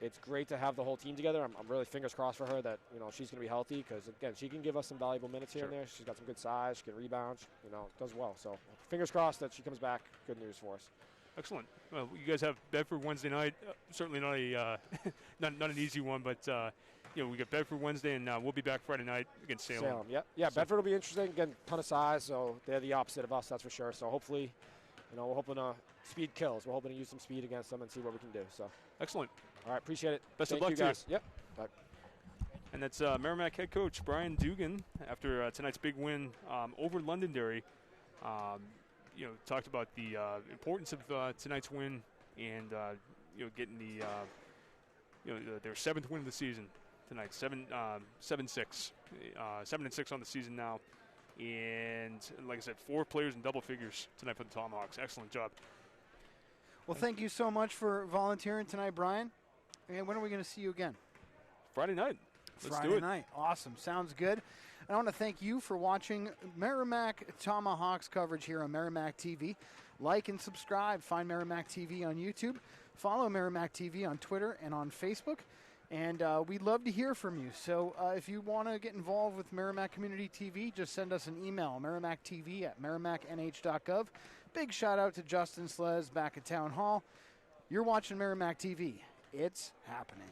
it's great to have the whole team together. I'm really fingers crossed for her that, you know, she's going to be healthy because, again, she can give us some valuable minutes here and there. She's got some good size. She can rebound. You know, does well. So fingers crossed that she comes back. Good news for us. Excellent. Well, you guys have Bedford Wednesday night. Certainly not a not an easy one, but you know, we got Bedford Wednesday, and we'll be back Friday night against Salem. Yeah. So Bedford will be interesting. Again, ton of size, so they're the opposite of us, that's for sure. So hopefully, you know, we're hoping speed kills. We're hoping to use some speed against them and see what we can do. So excellent. All right, appreciate it. Best of luck to you guys. Yep. Bye. And that's Merrimack head coach Brian Dugan after tonight's big win over Londonderry. You know, talked about the importance of tonight's win and getting their 7th win of the season tonight. 7-6, 7-6 on the season now, and like I said, 4 players in double figures tonight for the Tomahawks. Excellent job. Well, thank you so much for volunteering tonight, Brian. And when are we going to see you again? Friday night. Let's Friday do it. night. Awesome. Sounds good. I want to thank you for watching Merrimack Tomahawks coverage here on Merrimack TV. Like and subscribe. Find Merrimack TV on YouTube. Follow Merrimack TV on Twitter and on Facebook. And we'd love to hear from you. So if you want to get involved with Merrimack Community TV, just send us an email, merrimackTV@merrimacknh.gov. Big shout out to Justin Sles back at Town Hall. You're watching Merrimack TV. It's happening.